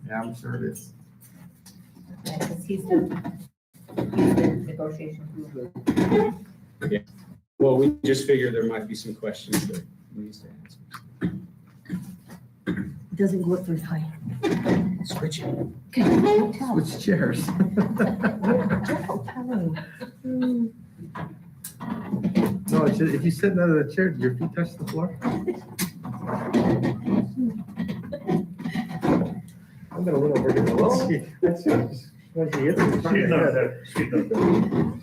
Yeah, I'm sure it is. Because he's the negotiation guru. Well, we just figured there might be some questions that we need to answer. It doesn't go up very high. Switch it. Okay, don't tell. Which chairs? Don't tell him. No, if you sit under the chair, do your feet touch the floor? I'm gonna lean over here. Let's see. Let's see. When she hits the front of the head. She's not there.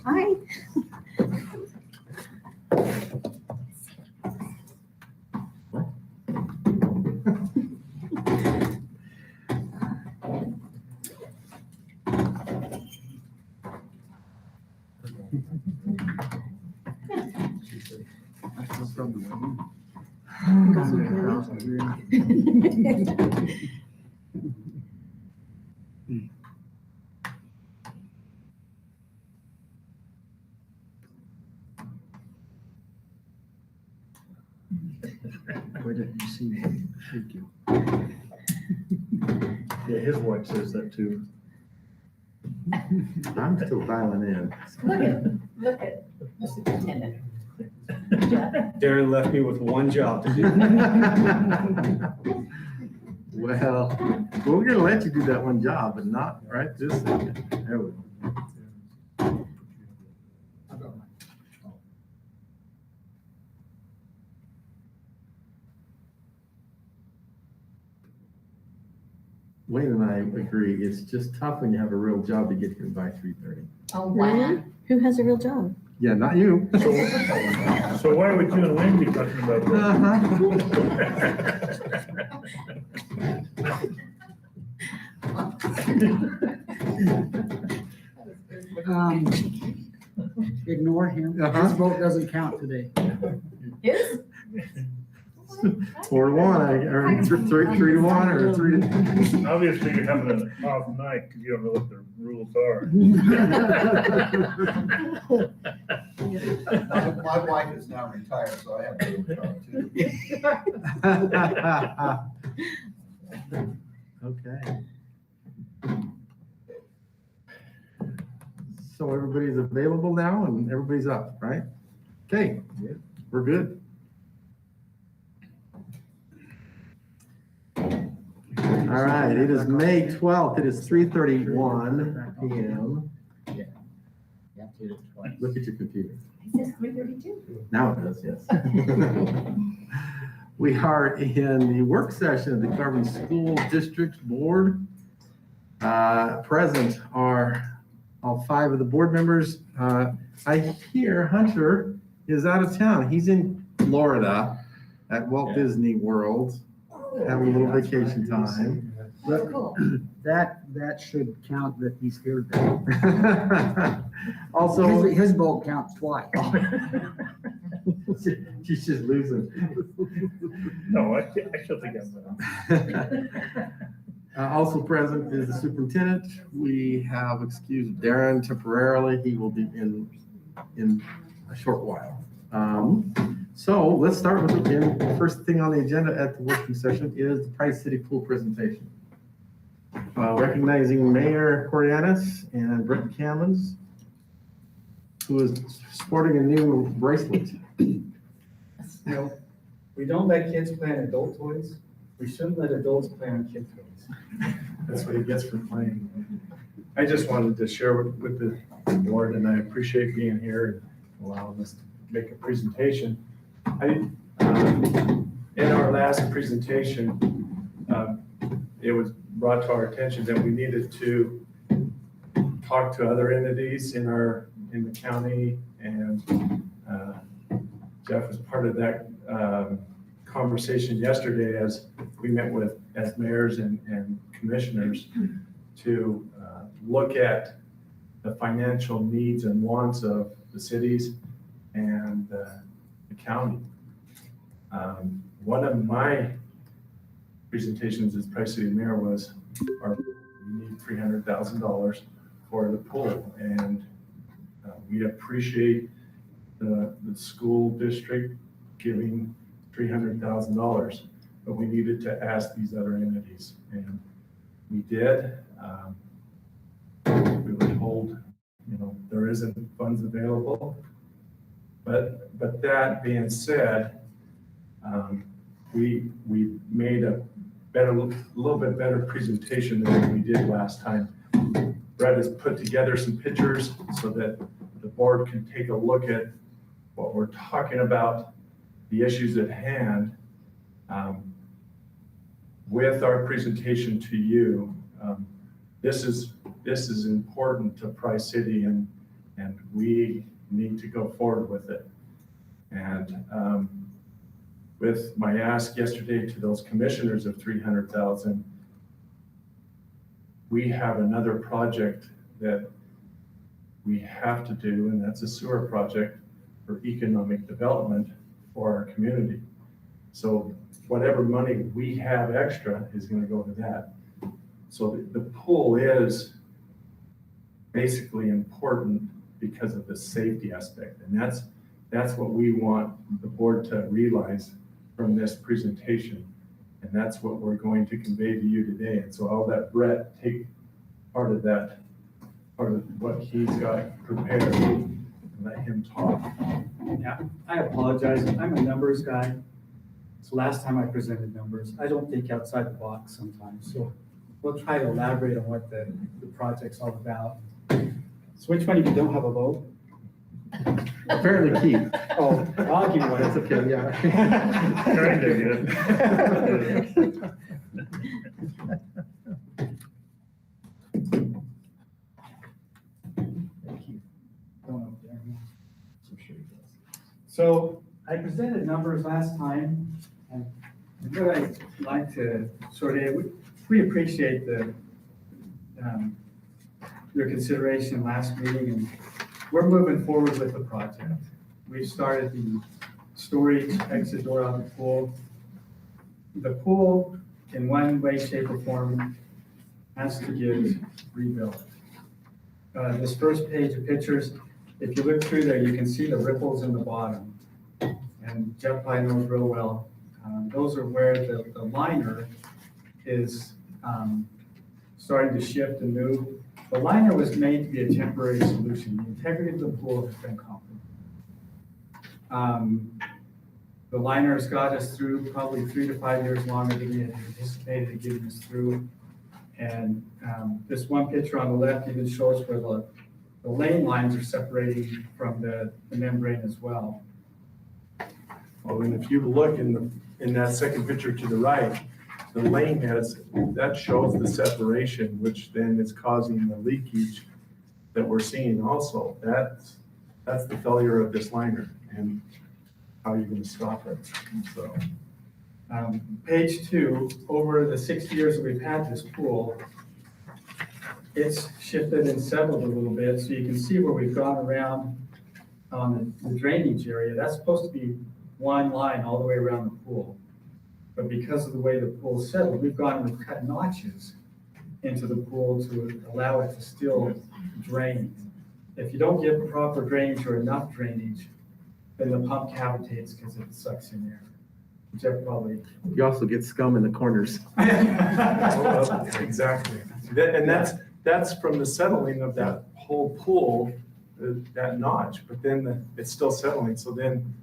Hi. Where did you see me? Thank you. Yeah, his wife says that too. I'm still dialing in. Look at the superintendent. Darren left me with one job to do. Well, we're gonna let you do that one job, but not right this second. There we go. Wayne and I agree, it's just tough when you have a real job to get here by 3:30. Oh, Really? wow. Who has a real job? Yeah, not you. So why would you and Wayne be talking about Ignore him. Uh-huh. His vote doesn't count today. His? 4-1, or 3-1, or 3 that? Obviously, you're having an off night because you don't know what the rules are. My wife is now retired, so I have to do it too. Okay. So everybody's available now and everybody's up, right? Okay, we're good. All right, it is May 12th. It is 3:31 p.m. Look at your computer. It says 3:32. Now it does, yes. We are in the work session of the Carbon School District Board. Present are all 5 of the board members. I hear Hunter is out of town. He's in Florida at Walt Disney World, having a little vacation time. Oh, cool. That should count that he's here then. Also, His vote counts twice. she's just losing. No, I still think I'm Also present is the superintendent. We have excused Darren temporarily. He will be in a short while. So let's start with, again, the first thing on the agenda at the working session is the Price City Pool presentation. Recognizing Mayor Corianis and Brett Cammons, who is sporting a new bracelet. No, we don't let kids play on adult toys. We shouldn't let adults play on kid toys. That's what he gets for playing. I just wanted to share with the board, and I appreciate being here and allowing us to make a presentation. In our last presentation, it was brought to our attention that we needed to talk to other entities in the county, and Jeff was part of that conversation yesterday as we met as mayors and commissioners to look at the financial needs and wants of the cities and the county. One of my presentations as Price City Mayor was we need $300,000 for the pool, and we appreciate the school district giving $300,000, but we needed to ask these other entities. And We did. We were told, there isn't funds available. But that being said, we made a little bit better presentation than we did last time. Brett has put together some pictures so that the board can take a look at what we're talking about, the issues at hand. With our presentation to you, this is important to Pri-City, and we need to go forward with it. And with my ask yesterday to those commissioners of 300,000, we have another project that we have to do, and that's a sewer project for economic development for our community. So whatever money we have extra is going to go to that. So the pool is basically important because of the safety aspect. And that's what we want the board to realize from this presentation. And that's what we're going to convey to you today. And so I'll let Brett take part of what he's got prepared and let him talk. Yeah, I apologize. I'm a numbers guy. So last time I presented numbers, I don't think outside the box sometimes. So we'll try to elaborate on what the project's all about. So which one of you don't have a vote? Apparently Keith. Oh, I'll give you one. That's okay, yeah. Kind of, yeah. Don't know if Darren knows. So I presented numbers last time, and what I'd like to sort of, we appreciate your consideration last meeting, and we're moving forward with the project. We've started the storage exit door out the pool. The pool, in one way, shape, or form, has to get rebuilt. This first page of pictures, if you look through there, you can see the ripples in the bottom. And Jeff probably knows real well. Those are where the liner is starting to shift and move. The liner was made to be a temporary solution. The integrity of the pool has been compromised. The liner has got us through probably 3 to 5 years longer than we had anticipated getting us through. And this one picture on the left even shows where the lane lines are separating from the membrane as well. Oh, and if you look in that second picture to the right, the lane that shows the separation, which then is causing the leakage that we're seeing also. That's the failure of this liner, and how you're going to stop it. So, Page 2, over the 6 years that we've had this pool, it's shifted and settled a little bit, so you can see where we've gone around on the drainage area. That's supposed to be one line all the way around the pool. But because of the way the pool settled, we've gone and we've cut notches into the pool to allow it to still drain. If you don't get proper drainage or enough drainage, then the pump cavitates because it sucks in air. Jeff probably. You also get scum in the corners. exactly. And that's from the settling of that whole pool, that notch, but then it's still settling. So then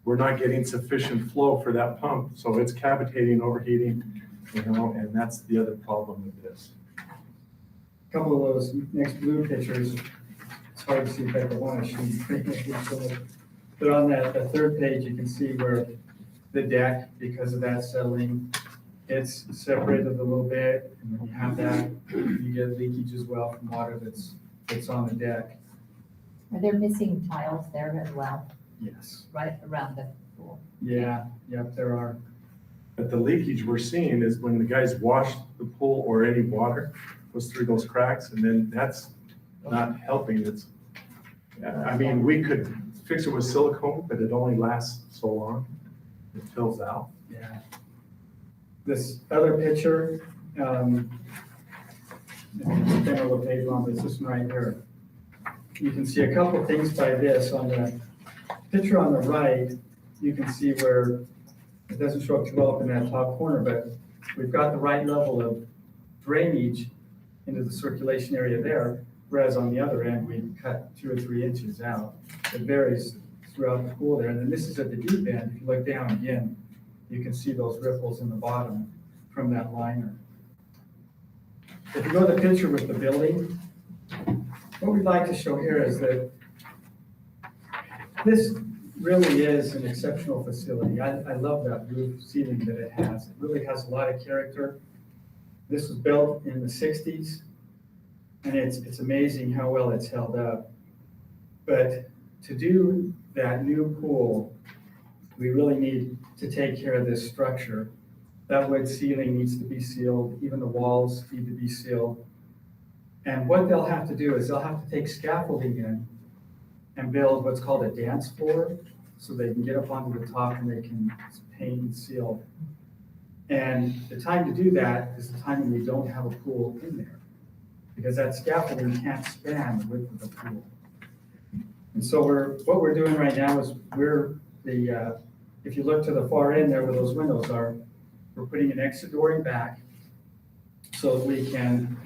we're not getting sufficient flow for that pump. So it's cavitating, overheating, and that's the other problem with this. A couple of those next blue pictures, it's hard to see if I want to show. But on the third page, you can see where the deck, because of that settling, it's separated a little bit. And when you have that, you get leakage as well from water that's on the deck. Are there missing tiles there as well, Yes. right around the pool? Yeah, yep, there are. But the leakage we're seeing is when the guys wash the pool or any water goes through those cracks, and then that's not helping. I mean, we could fix it with silicone, but it only lasts so long. It fills out. Yeah. This other picture, spend a little page on this, this one right here. You can see a couple things by this. On the picture on the right, you can see where it doesn't show up too well up in that top corner, but we've got the right level of drainage into the circulation area there, whereas on the other end, we cut 2 or 3 inches out. It varies throughout the pool there. And then this is at the deep end. If you look down again, you can see those ripples in the bottom from that liner. If you go to the picture with the building, what we'd like to show here is that this really is an exceptional facility. I love that roof ceiling that it has. It really has a lot of character. This was built in the 60s, and it's amazing how well it's held up. But to do that new pool, we really need to take care of this structure. That wood ceiling needs to be sealed, even the walls need to be sealed. And what they'll have to do is they'll have to take scaffolding in and build what's called a dance floor, so they can get up onto the top and they can paint and seal. And the time to do that is the time when we don't have a pool in there, because that scaffolding can't span the width of the pool. And so what we're doing right now is if you look to the far end there where those windows are, we're putting an exit door in back so that we can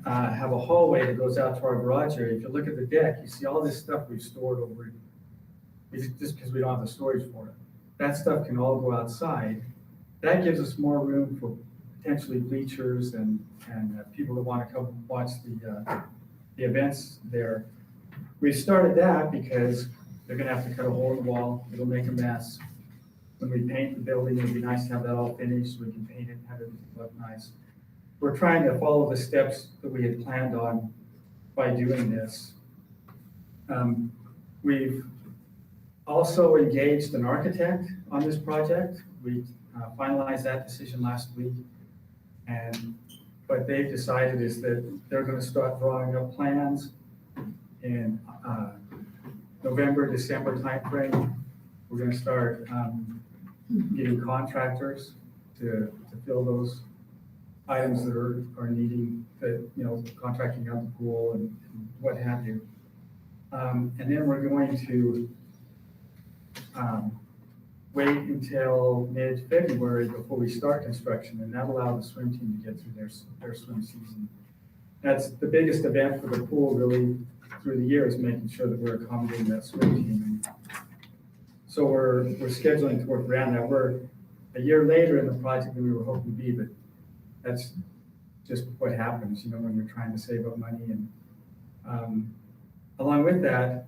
have a hallway that goes out to our garage area. If you look at the deck, you see all this stuff we've stored over, just because we don't have the storage for it. That stuff can all go outside. That gives us more room for potentially bleachers and people that want to come watch the events there. We started that because they're going to have to cut a hole in the wall. It'll make a mess. When we paint the building, it'd be nice to have that all finished so we can paint it and have it look nice. We're trying to follow the steps that we had planned on by doing this. We've also engaged an architect on this project. We finalized that decision last week. And what they've decided is that they're going to start drawing up plans in November, December timeframe. We're going to start getting contractors to fill those items that are needing, that, contracting out the pool and what have you. And then we're going to wait until mid-February before we start construction, and that allows the swim team to get through their swim season. That's the biggest event for the pool really through the year, is making sure that we're accommodating that swim team. So we're scheduling to work around that. We're a year later in the project than we were hoping to be, but that's just what happens, when you're trying to save up money. And along with that,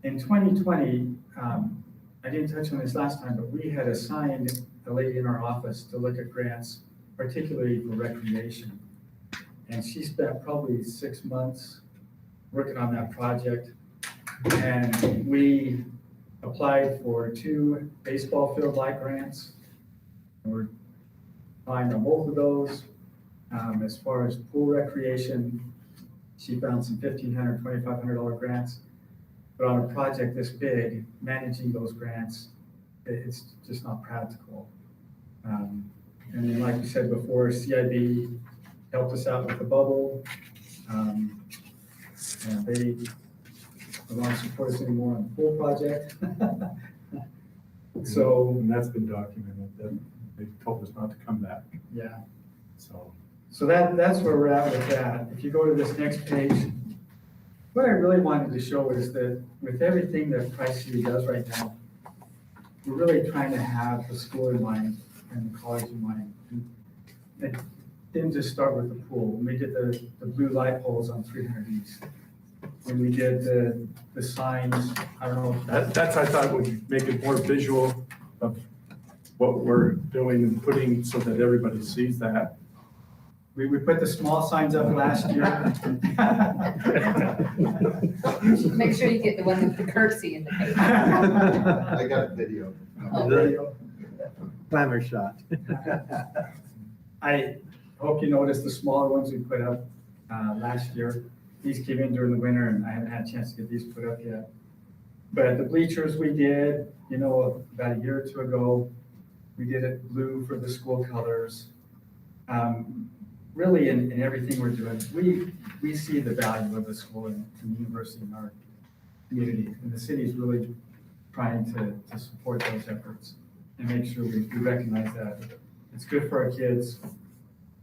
in 2020, I didn't touch on this last time, but we had assigned a lady in our office to look at grants, particularly for recreation. And she spent probably 6 months working on that project. And we applied for 2 baseball field light grants. And we're applying on both of those. As far as pool recreation, she found some $1,500, $2,500 grants. But on a project this big, managing those grants, it's just not practical. And then, like we said before, CIB helped us out with the bubble. And they don't want to support us anymore on the pool project. So, And that's been documented, that they told us not to come back, yeah. so. That's where we're at with that. If you go to this next page, what I really wanted to show is that with everything that Christ City does right now, we're really trying to have the school in mind and the college in mind. And it didn't just start with the pool. When we did the blue light poles on 300 East, when we did the signs, I don't know. That's, I thought, would make it more visual of what we're doing and putting so that everybody sees that. We put the small signs up last year. Make sure you get the one with the curtsy in the paper. I got a video. Video. Glamour shot. I hope you noticed the smaller ones we put up last year. These came in during the winter and I haven't had a chance to get these put up yet. But the bleachers we did, about a year or 2 ago, we did it blue for the school colors. Really in everything we're doing, we see the value of the school and the university in our community. And the city is really trying to support those efforts and make sure we recognize that. It's good for our kids,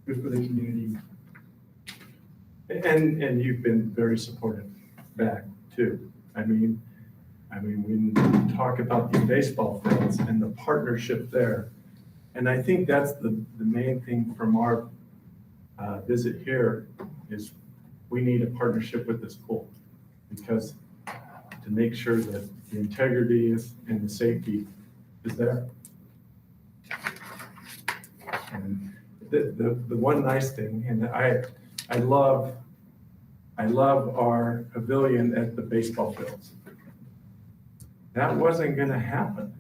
good for the community. And you've been very supportive back too. I mean, when you talk about the baseball fields and the partnership there, and I think that's the main thing from our visit here is we need a partnership with this pool because to make sure that the integrity and the safety is there. And the one nice thing, and I love our pavilion at the baseball fields. That wasn't gonna happen.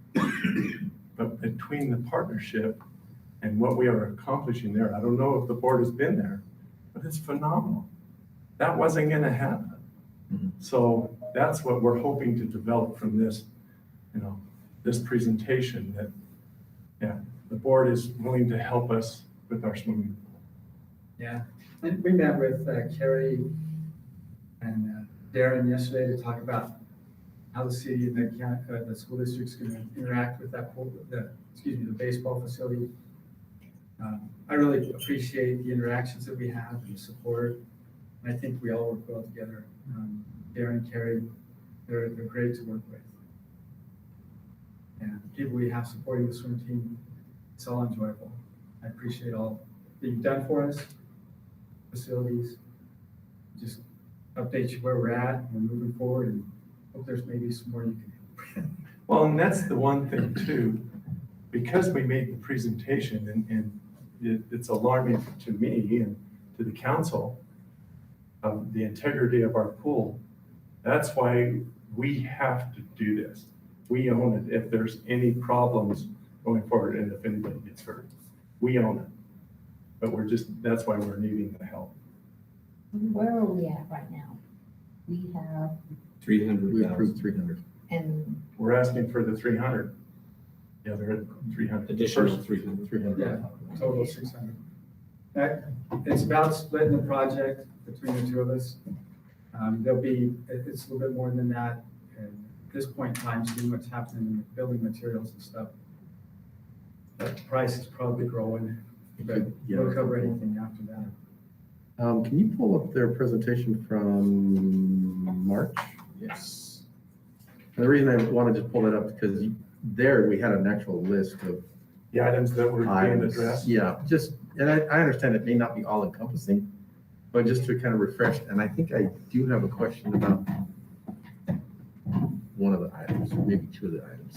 But between the partnership and what we are accomplishing there, I don't know if the board has been there, but it's phenomenal. That wasn't gonna happen. So that's what we're hoping to develop from this, this presentation that, yeah, the board is willing to help us with our swimming pool. Yeah, and we met with Kerry and Darren yesterday to talk about how the city and the school district's going to interact with that pool, the baseball facility. I really appreciate the interactions that we have and the support. And I think we all work well together. Darren, Kerry, they're great to work with. And the people we have supporting the swim team, it's all enjoyable. I appreciate all that you've done for us, facilities. Just update you where we're at, we're moving forward, and hope there's maybe some more you can do. Well, and that's the one thing too, because we made the presentation and it's alarming to me and to the council of the integrity of our pool. That's why we have to do this. We own it if there's any problems going forward and if anybody gets hurt. We own it. But that's why we're needing the help. Where are we at right now? We have, 300,000. We approved 300. and We're asking for the 300. Yeah, they're at 300. Additional First, 300. Yeah, total 600. It's about splitting the project between the two of us. It's a little bit more than that. And at this point in time, seeing what's happening in the building materials and stuff, that price is probably growing, but Yeah. we'll cover anything after that. Can you pull up their presentation from March? Yes. And the reason I wanted to pull that up because there we had an actual list of the items that were being items. addressed. Yeah, and I understand it may not be all encompassing, but just to kind of refresh, and I think I do have a question about one of the items, or maybe two of the items.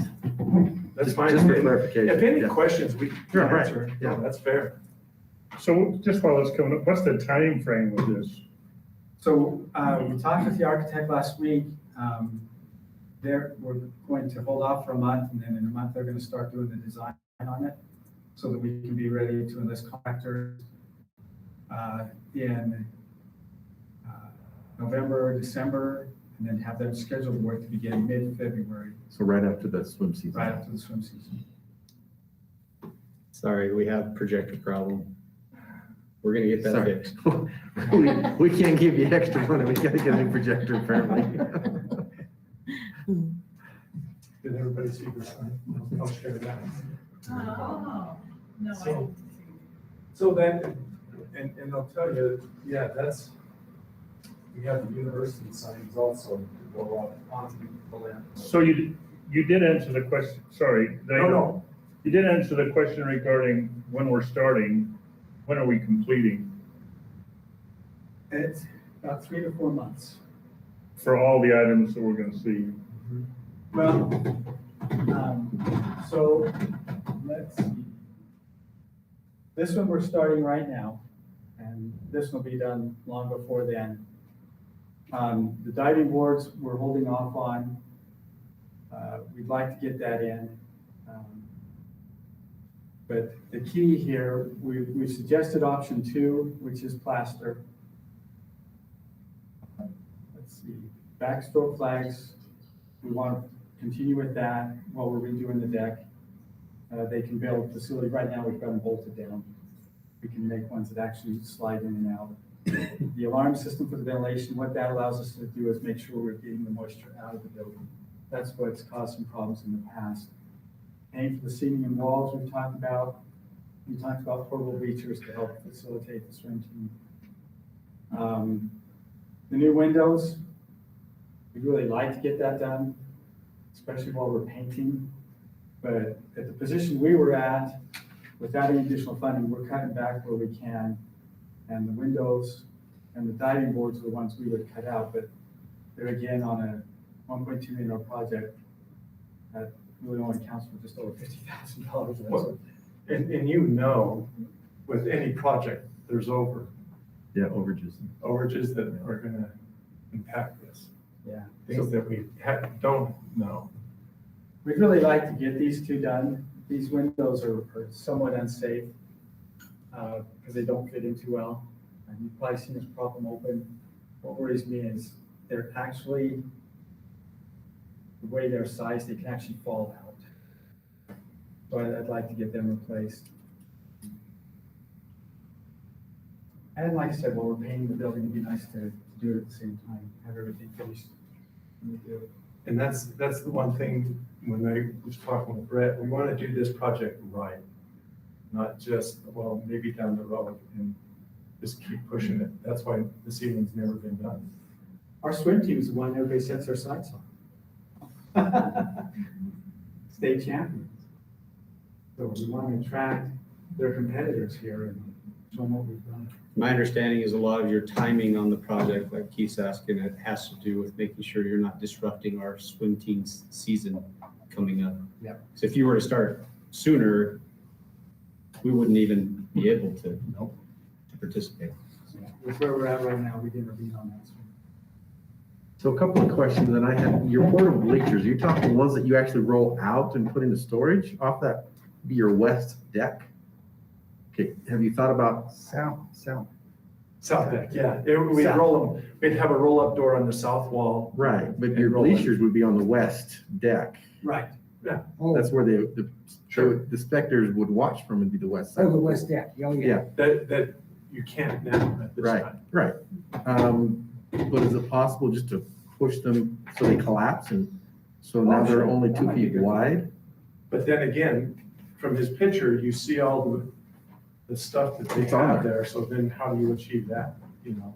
That's Just- fine. Just for clarification. If any yeah. questions, we can Yeah, right. answer. Yeah. No, that's fair. So just while it's coming up, what's the time frame with this? So we talked with the architect last week. We're going to hold off for a month, and then in a month, they're going to start doing the design on it so that we can be ready to enlist contractors in November, December, and then have them scheduled work to begin mid-February, So right after the swim season. right after the swim season. Sorry, we have projector problem. We're gonna get that Sorry. fixed. We can't give you extra money, we gotta get a new projector apparently. Did everybody see this? I'll share that. Oh, no, So then, and I'll tell you, yeah, we have the university signs also to go onto the land. So you did answer the question, sorry. No. You did answer the question regarding when we're starting, when are we completing It's about 3 to 4 months. for all the items that we're gonna see? Well, so let's see. This one we're starting right now, and this will be done long before then. The diving boards, we're holding off on. We'd like to get that in. But the key here, we suggested option 2, which is plaster. Let's see, backstroke flags, we want to continue with that while we're redoing the deck. They can build a facility, right now we've got them bolted down. We can make ones that actually slide in and out. The alarm system for the ventilation, what that allows us to do is make sure we're getting the moisture out of the building. That's what's caused some problems in the past. Paint for the ceiling and walls we've talked about. We talked about portable bleachers to help facilitate the swim team. The new windows, we'd really like to get that done, especially while we're painting. But at the position we were at, without any additional funding, we're cutting back where we can. And the windows and the diving boards are the ones we would cut out, but they're again on a $1.2 million project that really only counts for just over $50,000. Well, and you know, with any project, there's Yeah, overages. overages that are gonna impact this. Yeah. Things that we don't know. We'd really like to get these two done. These windows are somewhat unsafe because they don't fit in too well. And you've probably seen this problem open. What worries me is they're actually, the way they're sized, they can actually fall out. So I'd like to get them replaced. And like I said, while we're painting the building, it'd be nice to do it at the same time, have everything finished when we do it. And that's the one thing, when I was talking with Brett, we want to do this project right. Not just, well, maybe down the road and just keep pushing it. That's why the ceiling's never been done. Our swim team is the one everybody sets their sights on. State champions. So we want to attract their competitors here and show them what we've done. My understanding is a lot of your timing on the project, like Keith's asking, it has to do with making sure you're not disrupting our swim team's season coming up. Yep. So if you were to start sooner, we wouldn't even be able to participate. So with where we're at right now, we'd intervene on that. So a couple of questions that I have. Your portable bleachers, you're talking the ones that you actually roll out and put into storage off that, be your west deck? Okay, have you thought about, South deck, yeah. We'd roll them, we'd have a roll-up door on the south wall. right, but And your roll it. bleachers would be on the west deck. Right. Oh, That's where the spectators would watch from, would be the west side. oh, the west deck, oh, yeah. Yeah, That you can't now at this right, time. right. But is it possible just to push them so they collapse and so now they're only That 2 might be feet good. wide? But then again, from his picture, you see all the stuff that they It's on have there. there, so then how do you achieve that, you know?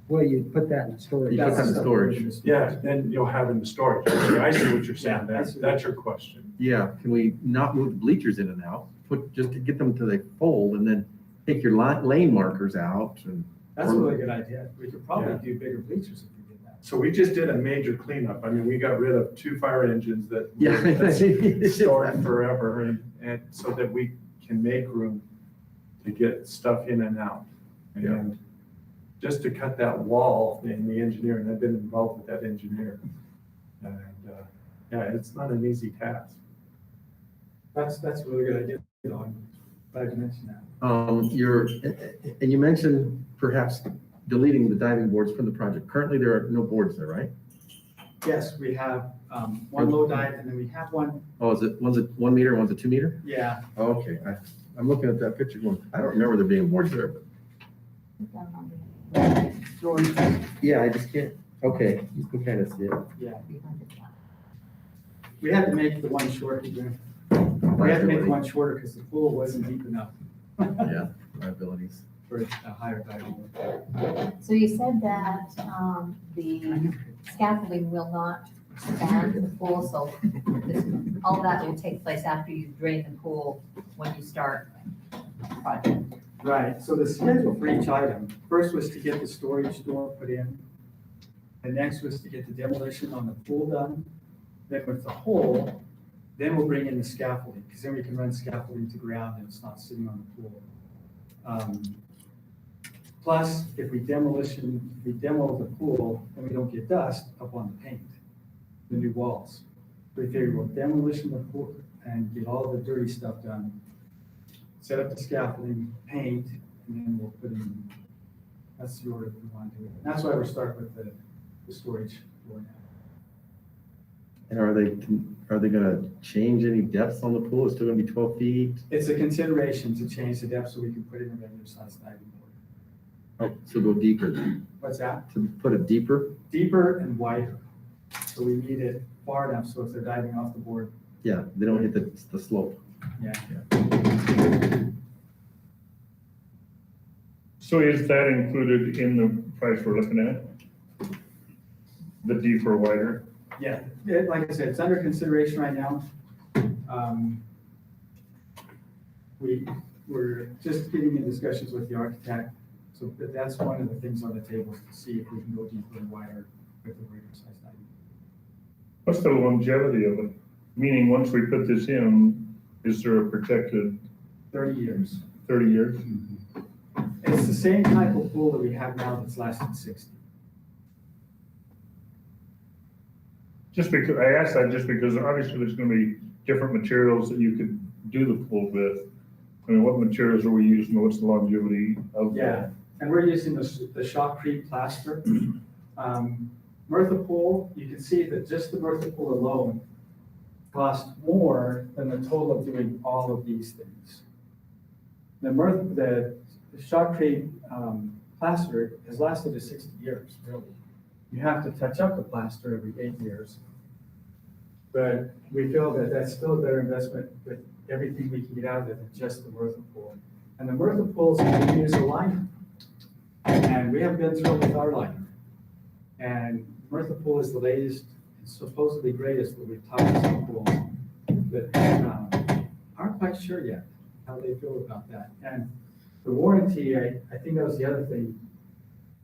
Well, you put that in storage. You put that in That's storage. Yeah, then you'll have in the storage. Okay, I see what you're saying, Yeah, that's your question. Yeah, can we not move the bleachers in and out? Just to get them to the fold and then take your lane markers out and. That's a really good idea. We could probably do bigger bleachers if we did that. So we just did a major cleanup. I mean, we got rid of 2 fire engines that Yeah. that's stored forever and so that we can make room to get stuff in and out. Yeah. And just to cut that wall in the engineer, and I've been involved with that engineer. And, yeah, it's not an easy task. That's a really good idea. I'm glad you mentioned that. And you mentioned perhaps deleting the diving boards from the project. Currently, there are no boards there, right? Yes, we have one low dive and then we have one, Oh, one's a 1 meter, one's a 2 meter? yeah, Oh, okay, I'm looking at that picture going, I don't remember there being boards there, but. Yeah, I just can't, okay, you can kind of see it. yeah. We had to make the one short again. We had to make the one shorter because the pool wasn't deep enough Yeah, liabilities. for a higher diving. So you said that the scaffolding will not span the pool, so all that will take place after you drain the pool when you start the project. Right, so the schedule for each item, first was to get the storage door put in. The next was to get the demolition on the pool done. Then with the hole, then we'll bring in the scaffolding, because then we can run scaffolding to ground and it's not sitting on the pool. Plus, if we demo the pool, then we don't get dust up on the paint, the new walls. So we figure we'll demolition the pool and get all the dirty stuff done. Set up the scaffolding, paint, and then we'll put in, that's the order we want to do it. That's why we're starting with the storage door now. And are they gonna change any depths on the pool? It's still gonna be 12 feet? It's a consideration to change the depth so we can put in a regular sized diving board. Oh, so go deeper, What's that? to put it deeper? Deeper and wider. So we need it far enough so if they're diving off the board, Yeah, they don't hit the slope. yeah. So is that included in the price we're looking at? The deeper, wider? Yeah, like I said, it's under consideration right now. We're just getting in discussions with the architect, so that's one of the things on the table, is to see if we can go deeper and wider with the greater size diamond. What's the longevity of it? Meaning, once we put this in, is there a protected 30 years. 30 years? It's the same type of pool that we have now that's lasted 60. Just because, I asked that just because obviously there's gonna be different materials that you could do the pool with. I mean, what materials are we using? What's the longevity of that? Yeah, and we're using the shotcrete plaster. Mirtha Pool, you can see that just the Mirtha Pool alone cost more than the total of doing all of these things. The shotcrete plaster has lasted us 60 years, really. You have to touch up the plaster every 8 years. But we feel that that's still a better investment with everything we can get out of it than just the Mirtha Pool. And the Mirtha Pool's going to use a liner. And we have been through it with our liner. And Mirtha Pool is the latest, and supposedly greatest, but we've talked to some pools that aren't quite sure yet how they feel about that. And the warranty, I think that was the other thing.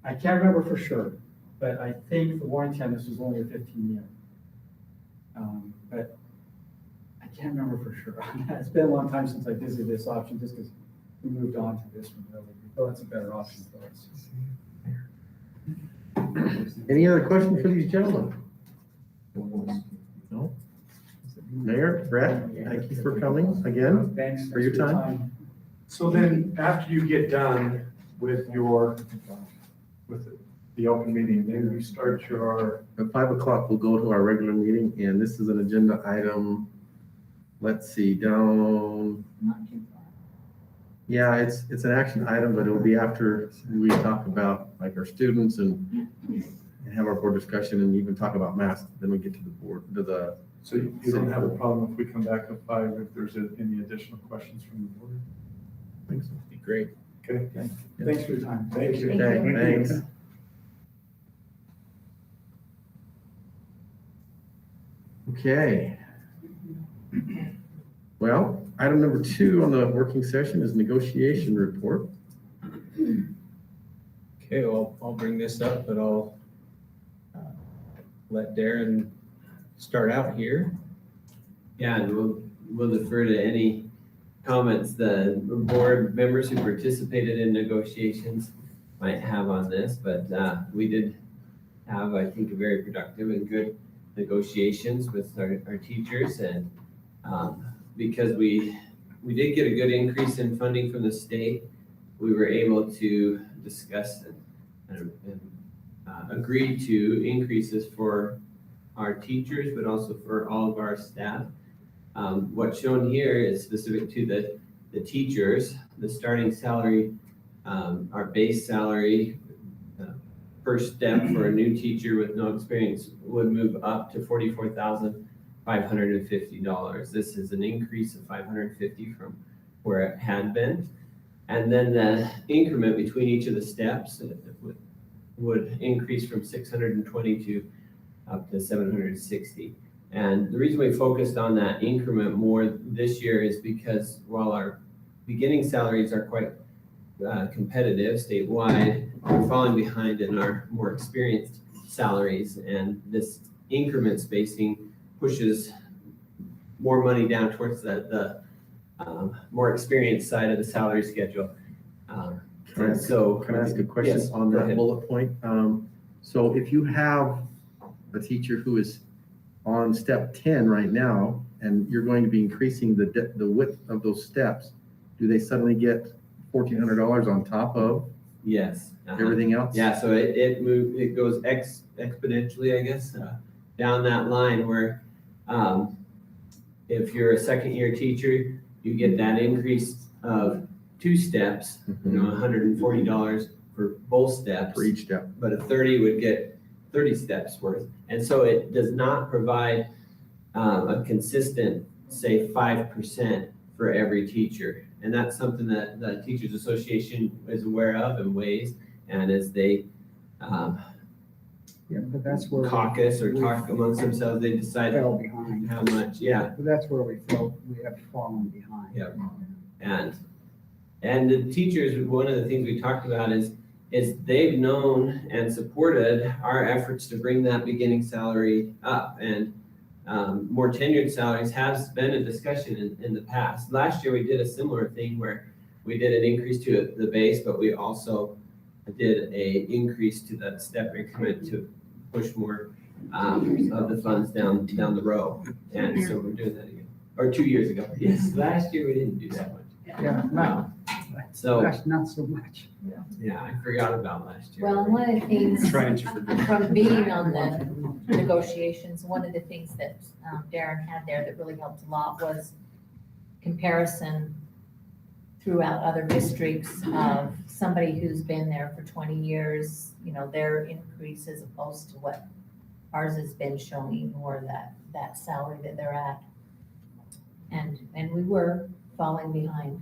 I can't remember for sure, but I think the warranty on this was only a 15-year. But I can't remember for sure. It's been a long time since I visited this option, just because we moved on to this one, really. We feel that's a better option for us. Any other questions for these gentlemen? No? Mayor, Brett, thank you for coming again. Thanks For your time. So then, after you get done with the open meeting, then you start your, At 5 o'clock, we'll go to our regular meeting, and this is an agenda item, let's see, down, yeah, it's an action item, but it'll be after we talk about like our students and have our board discussion and even talk about masks, then we get to the board, to the, so you don't have a problem if we come back at 5 if there's any additional questions from the board? I think so. Be great. Okay, Thanks for your time. thank you. Okay, thanks. Okay. Well, item number 2 on the working session is negotiation report. Okay, well, I'll bring this up, but I'll let Darren start out here. Yeah, and we'll defer to any comments the board members who participated in negotiations might have on this, but we did have, I think, a very productive and good negotiations with our teachers, and because we did get a good increase in funding from the state, we were able to discuss and agree to increases for our teachers, but also for all of our staff. What's shown here is specific to the teachers. The starting salary, our base salary, first step for a new teacher with no experience would move up to $44,550. This is an increase of $550 from where it had been. And then the increment between each of the steps would increase from 620 to up to 760. And the reason we focused on that increment more this year is because while our beginning salaries are quite competitive statewide, we're falling behind in our more experienced salaries, and this increment spacing pushes more money down towards the more experienced side of the salary schedule. Can I ask a question Yes, on go that ahead. bullet point? So if you have a teacher who is on step 10 right now, and you're going to be increasing the width of those steps, do they suddenly get $1,400 on top of Yes. everything else? Yeah, so it goes exponentially, I guess, down that line where if you're a second year teacher, you get that increase of 2 steps, $140 for both steps. For each step. But a 30 would get 30 steps worth. And so it does not provide a consistent, say, 5% for every teacher. And that's something that the Teachers Association is aware of and weighs. And as they Yeah, but that's where. caucus or talk amongst themselves, they We decide fell behind. how much, yeah. But that's where we felt we have fallen behind. Yeah. And the teachers, one of the things we talked about is they've known and supported our efforts to bring that beginning salary up. And more tenured salaries has been a discussion in the past. Last year, we did a similar thing where we did an increase to the base, but we also did a increase to that step increment to push more of the funds down the row. And so we're doing that again, or 2 years ago. Yes, last year we didn't do that much. Yeah, no, So, gosh, not so much. yeah, I forgot about last year. Well, one of the things Trying to forget. from being on the negotiations, one of the things that Darren had there that really helped a lot was comparison throughout other districts of somebody who's been there for 20 years, their increase as opposed to what ours has been showing, or that salary that they're at. And we were falling behind.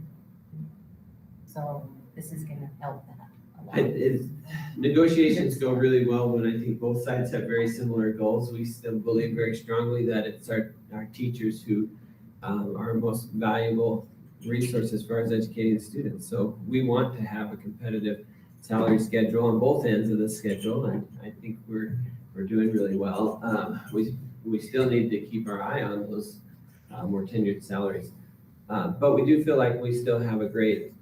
So this is gonna help that a lot. Negotiations go really well when I think both sides have very similar goals. We still believe very strongly that it's our teachers who are our most valuable resource as far as educating students. So we want to have a competitive salary schedule on both ends of the schedule, and I think we're doing really well. We still need to keep our eye on those more tenured salaries. But we do feel like we still have a great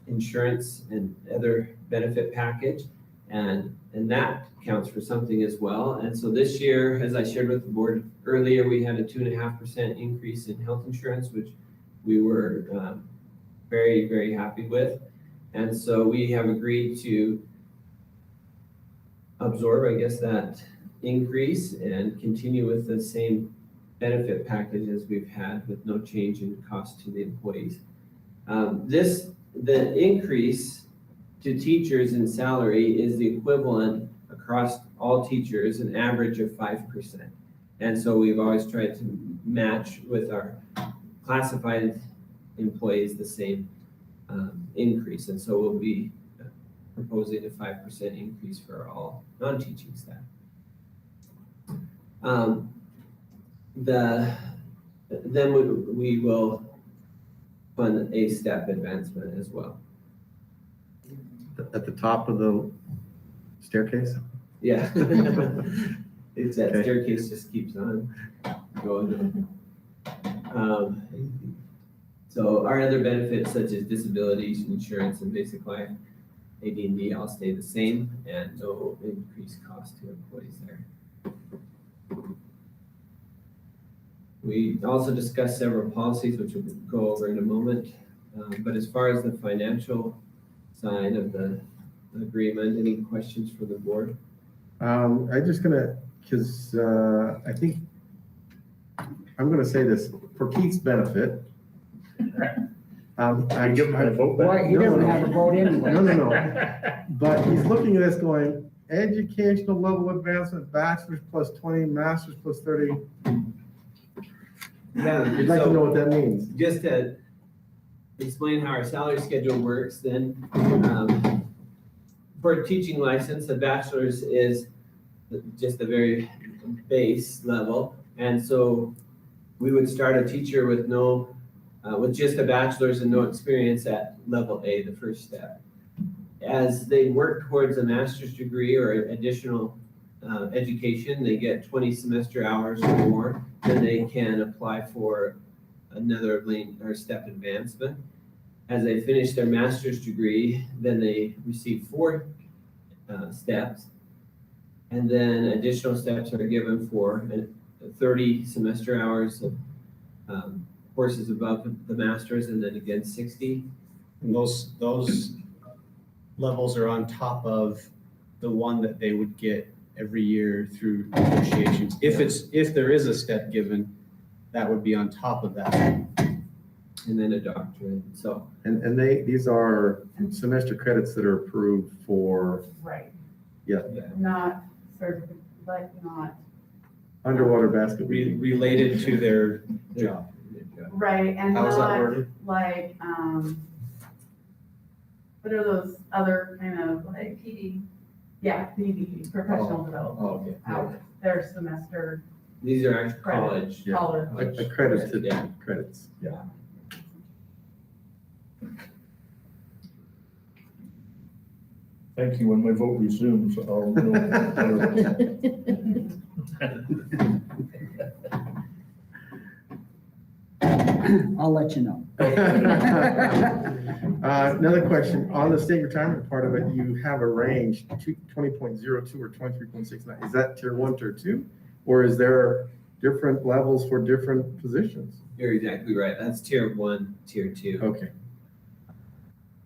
insurance and other benefit package, and that counts for something as well. And so this year, as I shared with the board earlier, we had a 2.5% increase in health insurance, which we were very, very happy with. And so we have agreed to absorb, I guess, that increase and continue with the same benefit package as we've had with no change in cost to the employees. The increase to teachers in salary is the equivalent across all teachers, an average of 5%. And so we've always tried to match with our classified employees the same increase. And so we'll be proposing a 5% increase for all non-teaching staff. Then we will fund a step advancement as well. At the top of the staircase? Yeah. It's that Okay. staircase just keeps on going. So our other benefits such as disability insurance and basic life, AD&D all stay the same, and no increased cost to employees there. We also discussed several policies, which we'll go over in a moment. But as far as the financial side of the agreement, any questions for the board? I'm just gonna, because I think, I'm gonna say this, for Keith's benefit. I give him a vote Why, back. he doesn't have a vote anyway. No. But he's looking at this going, educational level advancement, bachelor's plus 20, master's plus 30. Yeah. We'd like to know what that means. Just to explain how our salary schedule works, then, for a teaching license, a bachelor's is just the very base level. And so we would start a teacher with with just a bachelor's and no experience at level A, the first step. As they work towards a master's degree or additional education, they get 20 semester hours or more, then they can apply for another lane or step advancement. As they finish their master's degree, then they receive 4 steps, and then additional steps are given for 30 semester hours of courses above the master's, and then again 60. And those levels are on top of the one that they would get every year through negotiations. If there is a step given, that would be on top of that. And then a doctorate, so. And these are semester credits that are approved for Right. Yeah. Not certificate, but not. underwater basketball. Related to their job. Right, and How is that not worded? like, what are those other kind of like, PD. yeah, PD, professional development Oh, okay. hours, their semester These are actually Credit. college. Yeah. college. Accredited Yeah. credits, yeah. Thank you. When my vote resumes, I'll know. I'll let you know. Another question, on the state retirement part of it, you have a range, 20.02 or 23.69. Is that tier 1, tier 2? Or is there different levels for different positions? You're exactly right. That's tier 1, tier 2. Okay,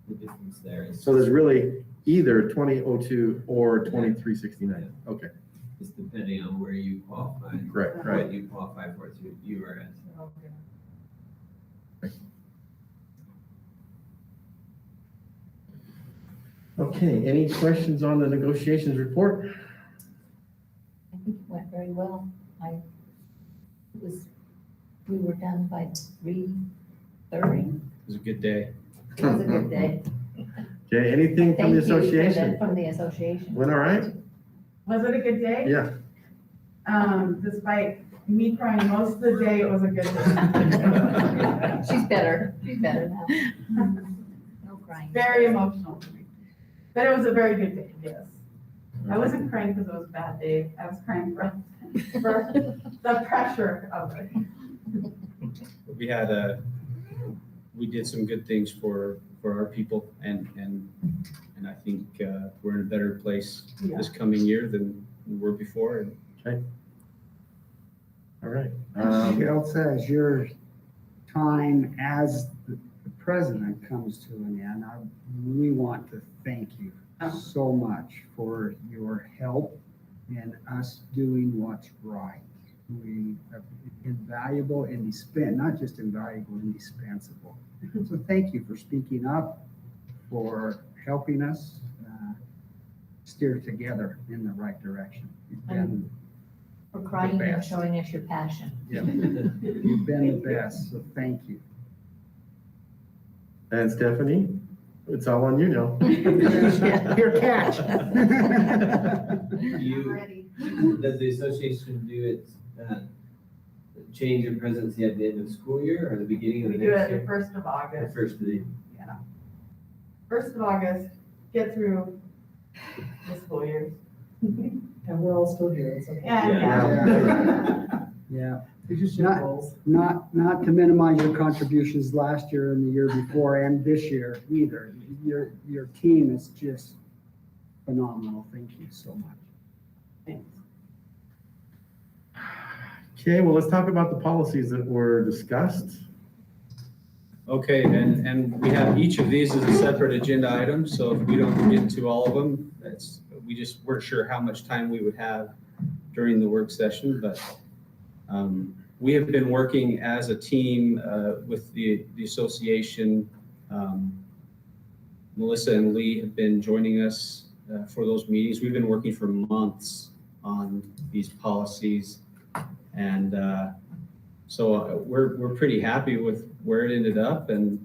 The difference there is so there's really either 20.02 or 23.69. Okay, just depending on where you qualify. right, right. What you qualify for through URS. Okay, any questions on the negotiations report? I think it went very well. We were done by 3:30. It was a good day. It was a good day. Okay, anything from Thank the you for association? that, from the association. Went all right? Was it a good day? Yeah. Despite me crying most of the day, it was a good day. She's better now. No crying. Very emotional for me. But it was a very good day, yes. I wasn't crying because it was a bad day. I was crying for the pressure of it. We did some good things for our people, and I think we're in a better place Yeah. this coming year than we were before. And All right. Cheryl says your time as the president comes to an end. We want to thank you so much for your help in us doing what's right. We are invaluable, not just invaluable, indispensable. So thank you for speaking up, for helping us steer together in the right direction. You've been For crying and best. showing us your passion. You've been the best, so thank you. And Stephanie, it's all on you now. Your catch. Does the association do its change of presidency at the end of the school year or the beginning of We the do next it year? the 1st of The August. first of the, 1st of August, get through the school year. And we're all still here, it's okay. And, Yeah, We just share Not- goals. not to minimize your contributions last year and the year before and this year either. Your team is just phenomenal. Thank you so much. Thanks. Okay, well, let's talk about the policies that were discussed. okay, and we have each of these as a separate agenda item, so if we don't get to all of them, we just weren't sure how much time we would have during the work session, but we have been working as a team with the association. Melissa and Lee have been joining us for those meetings. We've been working for months on these policies. And so we're pretty happy with where it ended up. And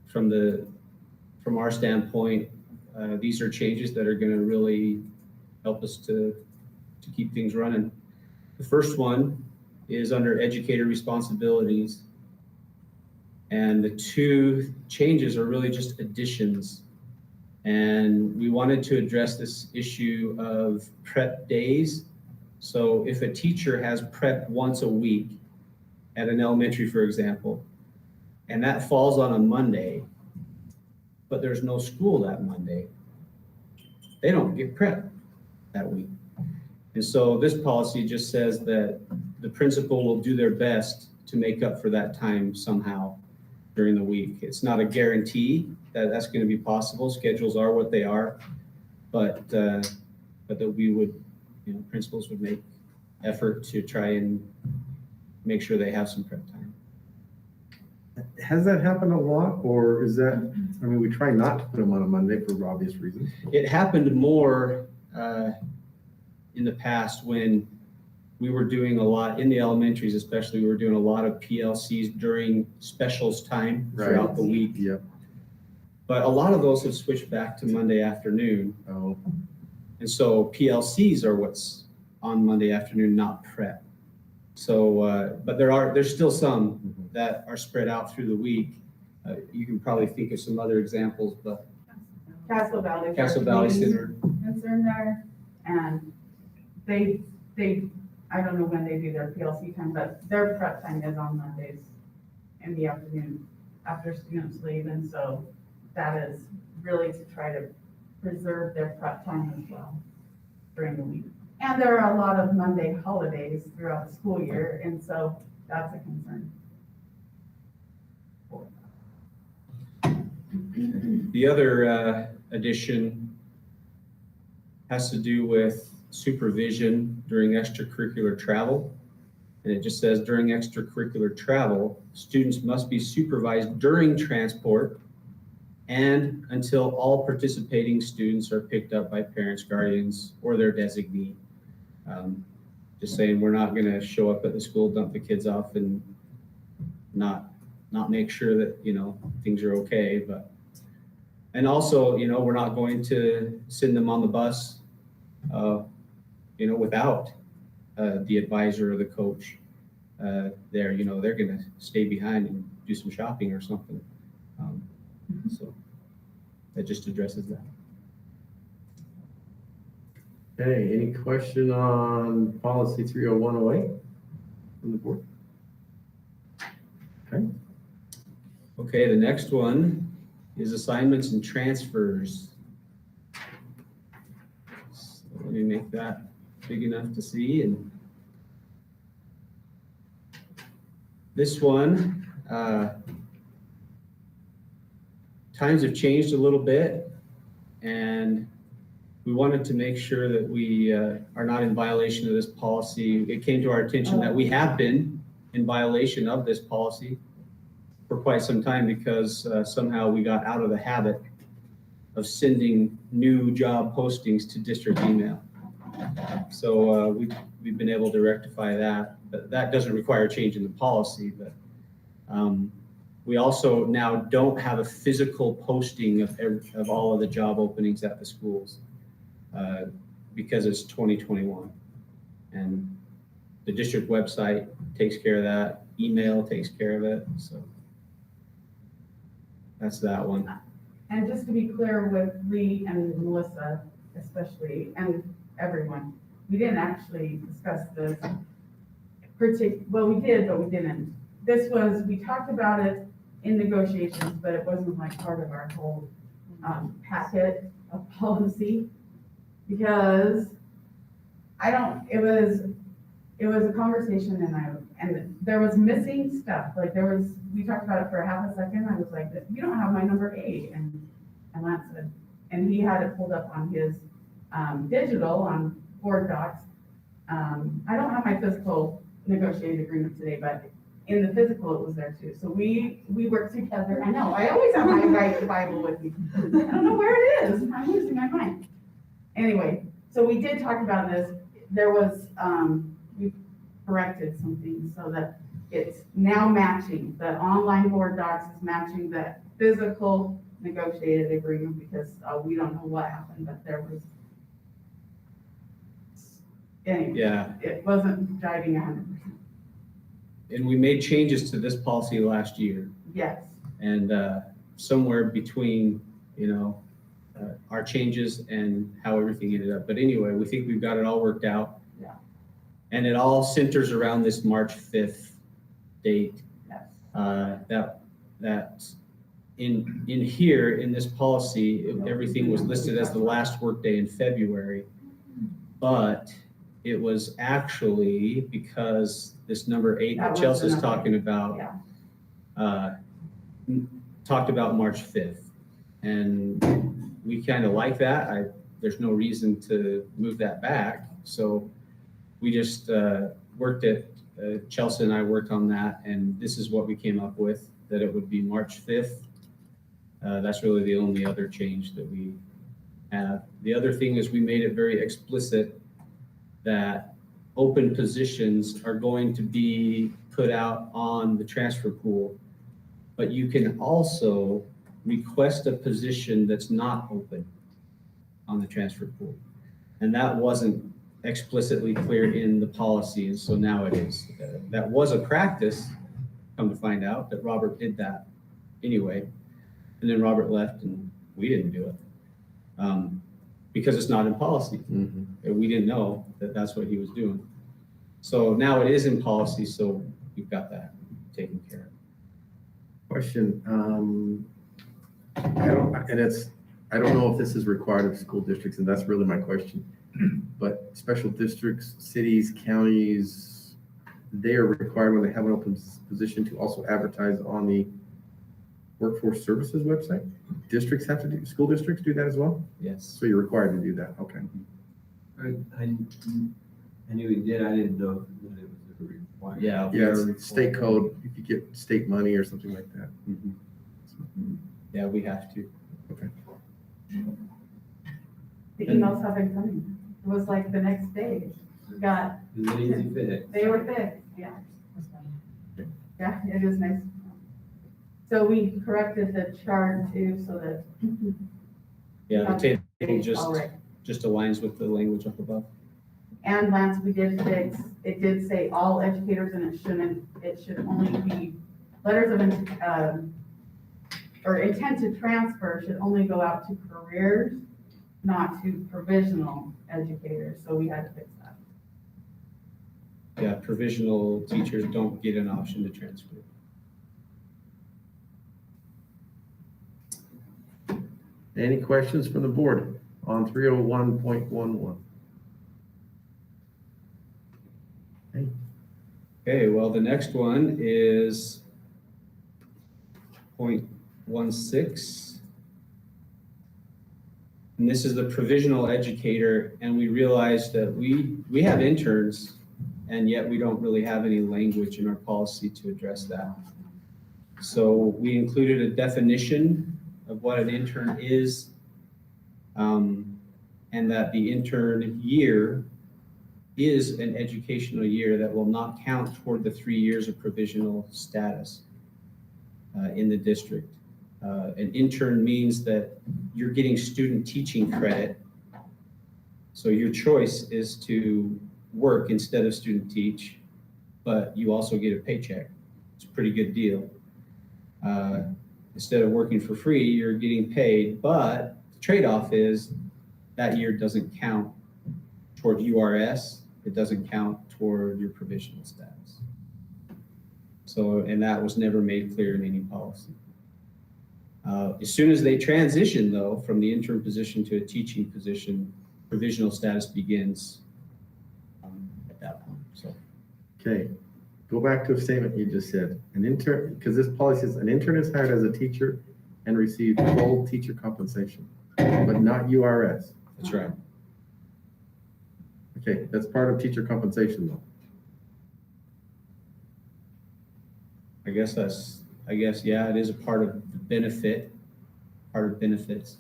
from our standpoint, these are changes that are going to really help us to keep things running. The first one is under educator responsibilities. And the two changes are really just additions. And we wanted to address this issue of prep days. So if a teacher has prep once a week at an elementary, for example, and that falls on a Monday, but there's no school that Monday, they don't get prep that week. And so this policy just says that the principal will do their best to make up for that time somehow during the week. It's not a guarantee that that's going to be possible. Schedules are what they are, but that we would, principals would make effort to try and make sure they have some prep time. Has that happened a lot, or is that, we try not to put them on a Monday for obvious reasons. It happened more in the past when we were doing a lot, in the elementaries especially, we were doing a lot of PLCs during specials time throughout the week. Yep. But a lot of those have switched back to Monday afternoon. Oh, And so PLCs are what's on Monday afternoon, not prep. So, but there's still some that are spread out through the week. You can probably think of some other examples, but Castle Valley. Castle Valley Center, Concern there, and they, I don't know when they do their PLC time, but their prep time is on Mondays in the afternoon after students leave, and so that is really to try to preserve their prep time as well during the week. And there are a lot of Monday holidays throughout the school year, and so that's a concern. the other addition has to do with supervision during extracurricular travel. And it just says during extracurricular travel, students must be supervised during transport and until all participating students are picked up by parents, guardians, or their designee. Just saying, we're not gonna show up at the school, dump the kids off and not make sure that, things are okay, but. And also, we're not going to send them on the bus, without the advisor or the coach there. They're gonna stay behind and do some shopping or something. So that just addresses that. okay, any question on policy 30108 from the board? Okay, the next one is assignments and transfers. So let me make that big enough to see. And this one, times have changed a little bit, and we wanted to make sure that we are not in violation of this policy. It came to our attention that we have been in violation of this policy for quite some time because somehow we got out of the habit of sending new job postings to district email. So we've been able to rectify that, but that doesn't require a change in the policy. But we also now don't have a physical posting of all of the job openings at the schools because it's 2021. And the district website takes care of that, email takes care of it, so that's that one. And just to be clear with Lee and Melissa especially, and everyone, we didn't actually discuss this well, we did, but we didn't. We talked about it in negotiations, but it wasn't like part of our whole packet of policy. Because it was a conversation and there was missing stuff. Like we talked about it for a half a second. I was like, you don't have my number 8. And Lance said, and he had it pulled up on his digital on board docs. I don't have my physical negotiated agreement today, but in the physical, it was there too. So we worked together. I know, I always have my right Bible with me. I don't know where it is. I'm losing my mind. Anyway, so we did talk about this. There was, we corrected some things so that it's now matching. The online board docs is matching the physical negotiated agreement because we don't know what happened, but there was, anyway, Yeah, it wasn't jiving 100%. and we made changes to this policy last year. Yes. And somewhere between, our changes and how everything ended up. But anyway, we think we've got it all worked out. Yeah. And it all centers around this March 5th date. Yes. That in here, in this policy, everything was listed as the last workday in February. But it was actually because this number 8 that was Chelsea's the number. talking about, talked about March 5th. And we kind of like that. There's no reason to move that back. So we just worked at, Chelsea and I worked on that, and this is what we came up with, that it would be March 5th. That's really the only other change that we have. The other thing is we made it very explicit that open positions are going to be put out on the transfer pool. But you can also request a position that's not open on the transfer pool. And that wasn't explicitly clear in the policy, and so now it is. That was a practice, come to find out, that Robert did that anyway. And then Robert left and we didn't do it. Because it's not in policy. Mhm. And we didn't know that that's what he was doing. So now it is in policy, so we've got that taken care of. Question, I don't know if this is required of school districts, and that's really my question. But special districts, cities, counties, they are required when they have an open position to also advertise on the workforce services website? Districts have to do, school districts do that as well? Yes. So you're required to do that, okay. I knew he did, I didn't know that it was ever required. Yeah. we Yeah, are it's required. state code, if you get state money or something like that. Yeah, we have to. The emails have been coming. It was like the next day. We got, It was an easy fix. they were fixed, yeah. Yeah, it is nice. So we corrected the chart too, so that. Yeah, the table It's just all right. aligns with the language up above. And Lance, we did fix, it did say all educators and it should only be letters of, or intent to transfer should only go out to careers, not to provisional educators, so we had to fix that. Yeah, provisional teachers don't get an option to transfer. Any questions from the board on 301.11? Okay, well, the next one is 0.16. And this is the provisional educator, and we realized that we have interns, and yet we don't really have any language in our policy to address that. So we included a definition of what an intern is, and that the intern year is an educational year that will not count toward the 3 years of provisional status in the district. An intern means that you're getting student teaching credit. So your choice is to work instead of student teach, but you also get a paycheck. It's a pretty good deal. Instead of working for free, you're getting paid, but the trade-off is that year doesn't count toward URS. It doesn't count toward your provisional status. So, and that was never made clear in any policy. As soon as they transition though, from the intern position to a teaching position, provisional status begins at that point, so. Okay, go back to a statement you just said. An intern, because this policy says an intern is hired as a teacher and receives full teacher compensation, but not URS. That's right. Okay, that's part of teacher compensation though. Yeah, it is a part of the benefit, part of benefits.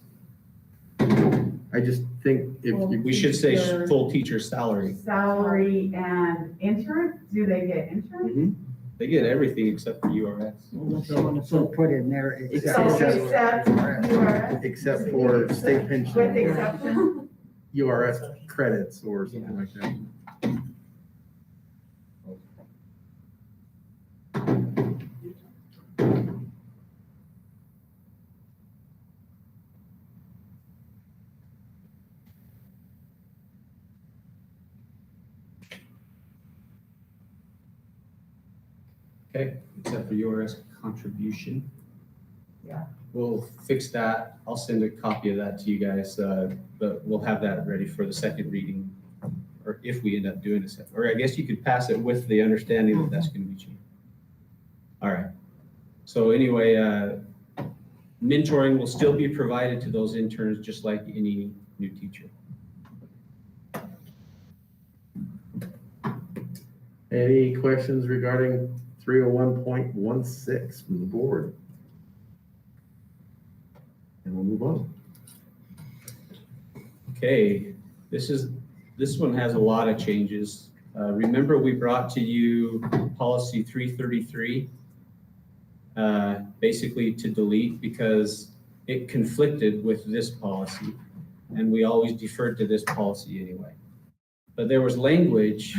I just think if you. We should say full teacher salary. Salary and intern, do they get intern? They get everything except for URS. So put in there, So except URS? Except for state With pension, exception? URS credits or something like that. Okay, except for URS contribution. Yeah. We'll fix that. I'll send a copy of that to you guys, but we'll have that ready for the second reading. Or if we end up doing it, or I guess you could pass it with the understanding that that's going to be changed. All right. So anyway, mentoring will still be provided to those interns just like any new teacher. Any questions regarding 301.16 from the board? And we'll move on. Okay, this one has a lot of changes. Remember, we brought to you policy 333, basically to delete because it conflicted with this policy, and we always deferred to this policy anyway. But there was language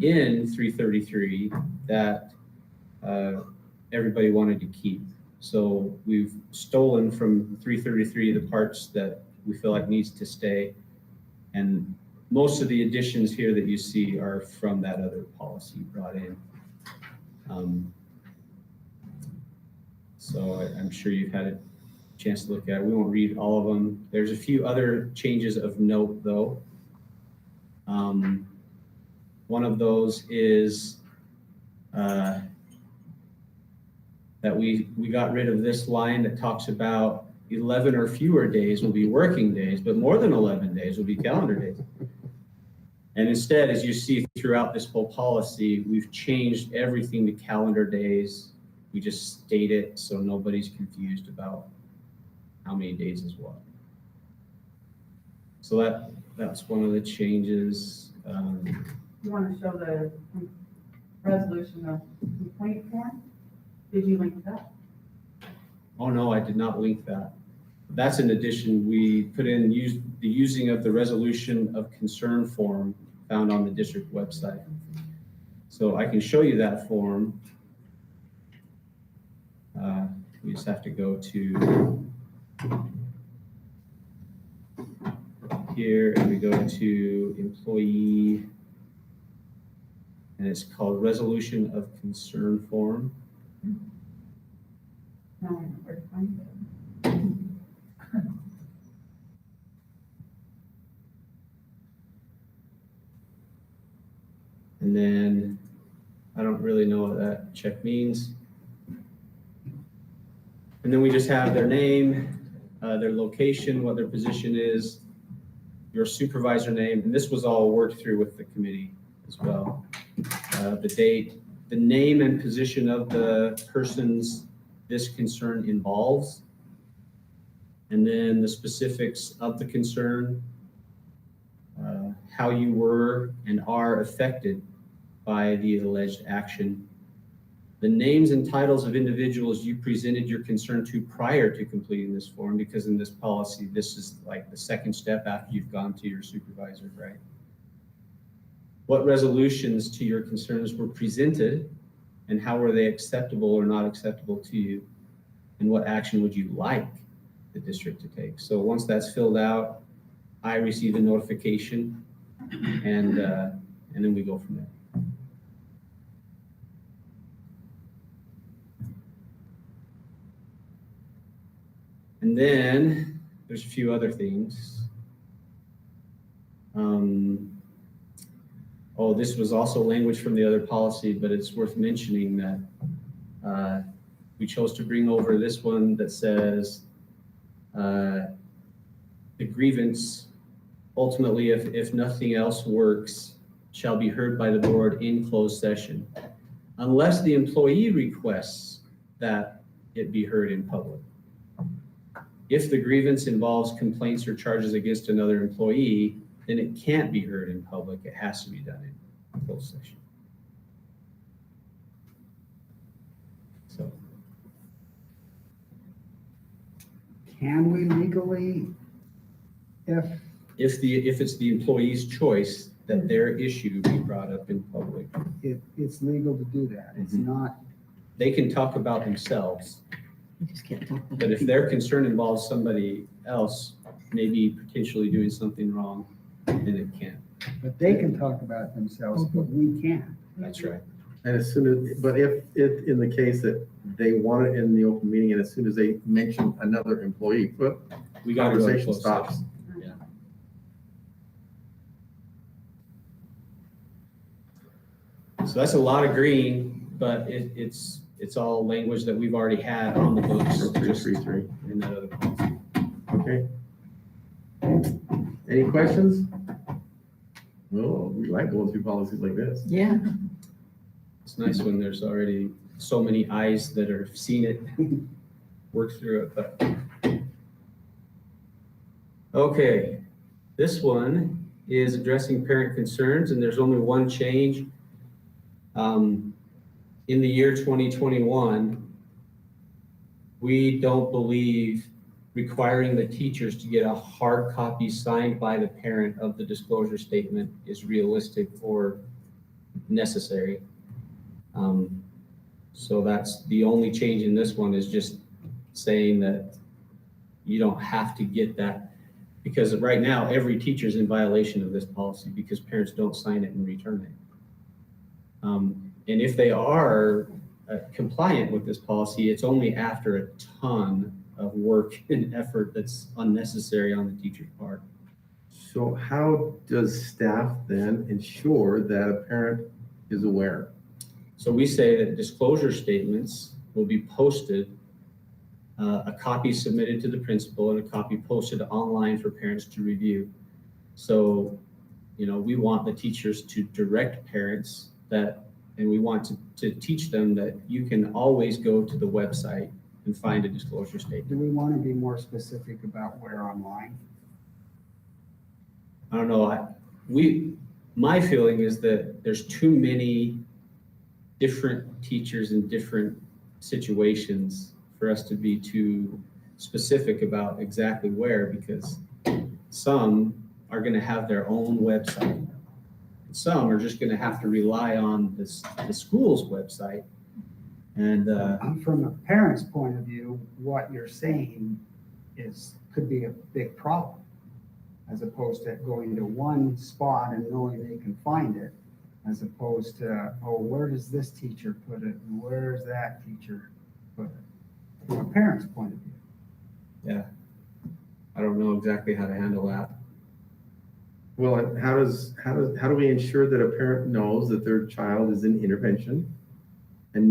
in 333 that everybody wanted to keep. So we've stolen from 333 the parts that we feel like needs to stay. And most of the additions here that you see are from that other policy brought in. So I'm sure you've had a chance to look at it. We won't read all of them. There's a few other changes of note though. One of those is that we got rid of this line that talks about 11 or fewer days will be working days, but more than 11 days will be calendar days. And instead, as you see throughout this whole policy, we've changed everything to calendar days. We just state it so nobody's confused about how many days is what. So that's one of the changes. You want to show the resolution of complaint form? Did you link that? Oh no, I did not link that. That's an addition. We put in the using of the resolution of concern form found on the district website. So I can show you that form. We just have to go to here and we go to employee, and it's called resolution of concern form. No, I know where to find it. And then I don't really know what that check means. And then we just have their name, their location, what their position is, your supervisor name, and this was all worked through with the committee as well. The date, the name and position of the persons this concern involves, and then the specifics of the concern, how you were and are affected by the alleged action, the names and titles of individuals you presented your concern to prior to completing this form, because in this policy, this is like the second step after you've gone to your supervisor, right? What resolutions to your concerns were presented and how were they acceptable or not acceptable to you? And what action would you like the district to take? So once that's filled out, I receive a notification and then we go from there. And then there's a few other things. Oh, this was also language from the other policy, but it's worth mentioning that we chose to bring over this one that says the grievance, ultimately, if nothing else works, shall be heard by the board in closed session, unless the employee requests that it be heard in public. If the grievance involves complaints or charges against another employee, then it can't be heard in public. It has to be done in closed session. So, Can we legally, if if it's the employee's choice that their issue be brought up in public, it's legal to do that? It's not, they can talk about themselves. You just can't talk about But if their concern involves somebody else, maybe potentially doing something wrong, then it can't. but they can talk about themselves, but we can't. That's right. And as soon as, but if in the case that they want it in the open meeting, and as soon as they mention another employee, We got to go to conversation closed stops. session. Yeah. So that's a lot of green, but it's all language that we've already had on the books. For 333. In that other policy. Okay. Any questions? No, we like going through policies like this. Yeah. It's nice when there's already so many eyes that have seen it, worked through it, but. Okay, this one is addressing parent concerns, and there's only one change. In the year 2021, we don't believe requiring the teachers to get a hard copy signed by the parent of the disclosure statement is realistic or necessary. So that's the only change in this one, is just saying that you don't have to get that, because right now, every teacher is in violation of this policy because parents don't sign it and return it. And if they are compliant with this policy, it's only after a ton of work and effort that's unnecessary on the teacher's part. So how does staff then ensure that a parent is aware? So we say that disclosure statements will be posted, a copy submitted to the principal and a copy posted online for parents to review. So, we want the teachers to direct parents that, and we want to teach them that you can always go to the website and find a disclosure statement. Do we want to be more specific about where online? I don't know, my feeling is that there's too many different teachers in different situations for us to be too specific about exactly where, because some are gonna have their own website. Some are just gonna have to rely on the school's website. And, From a parent's point of view, what you're saying could be a big problem, as opposed to going to one spot and knowing they can find it, as opposed to, oh, where does this teacher put it, and where's that teacher put it? From a parent's point of view. I don't know exactly how to handle that. Well, and how do we ensure that a parent knows that their child is in intervention and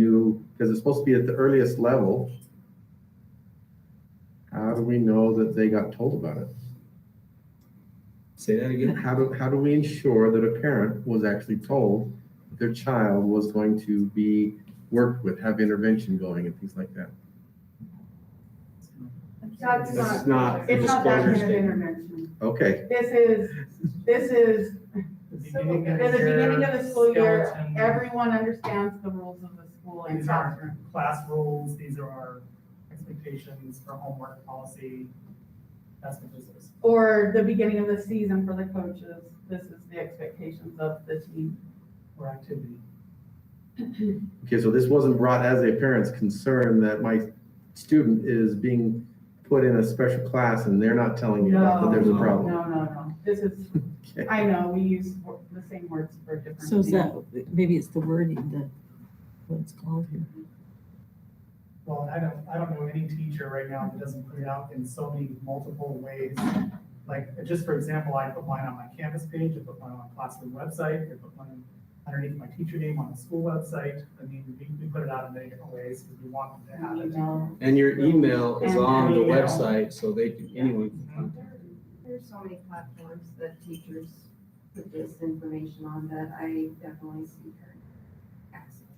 because it's supposed to be at the earliest level? How do we know that they got told about it? Say that again? How do we ensure that a parent was actually told that their child was going to be worked with, have intervention going and things like that? That's This is not a It's not that disclosure kind of statement. intervention. Okay, This is The at beginning of the beginning of the school year, skeleton. everyone understands the rules of the school and These are classroom. class rules, these are our expectations for homework policy. That's what this is. Or the beginning of the season for the coaches, this is the expectations of the team. Or activity. okay, so this wasn't brought as a parent's concern that my student is being put in a special class and they're not telling you about that there's a No, problem. no. This is, Okay. I know, we use the same words for different So is things. that, maybe it's the wording that, what it's called here. Well, I don't know any teacher right now that doesn't put it out in so many multiple ways. Like, just for example, I put mine on my campus page, I put mine on my classroom website, I put mine underneath my teacher name on the school website. I mean, we put it out in many different ways because we want them to have it. Email. And your email is And on the email. website, so anyone can contact. There's so many platforms that teachers put this information on that I definitely see her access.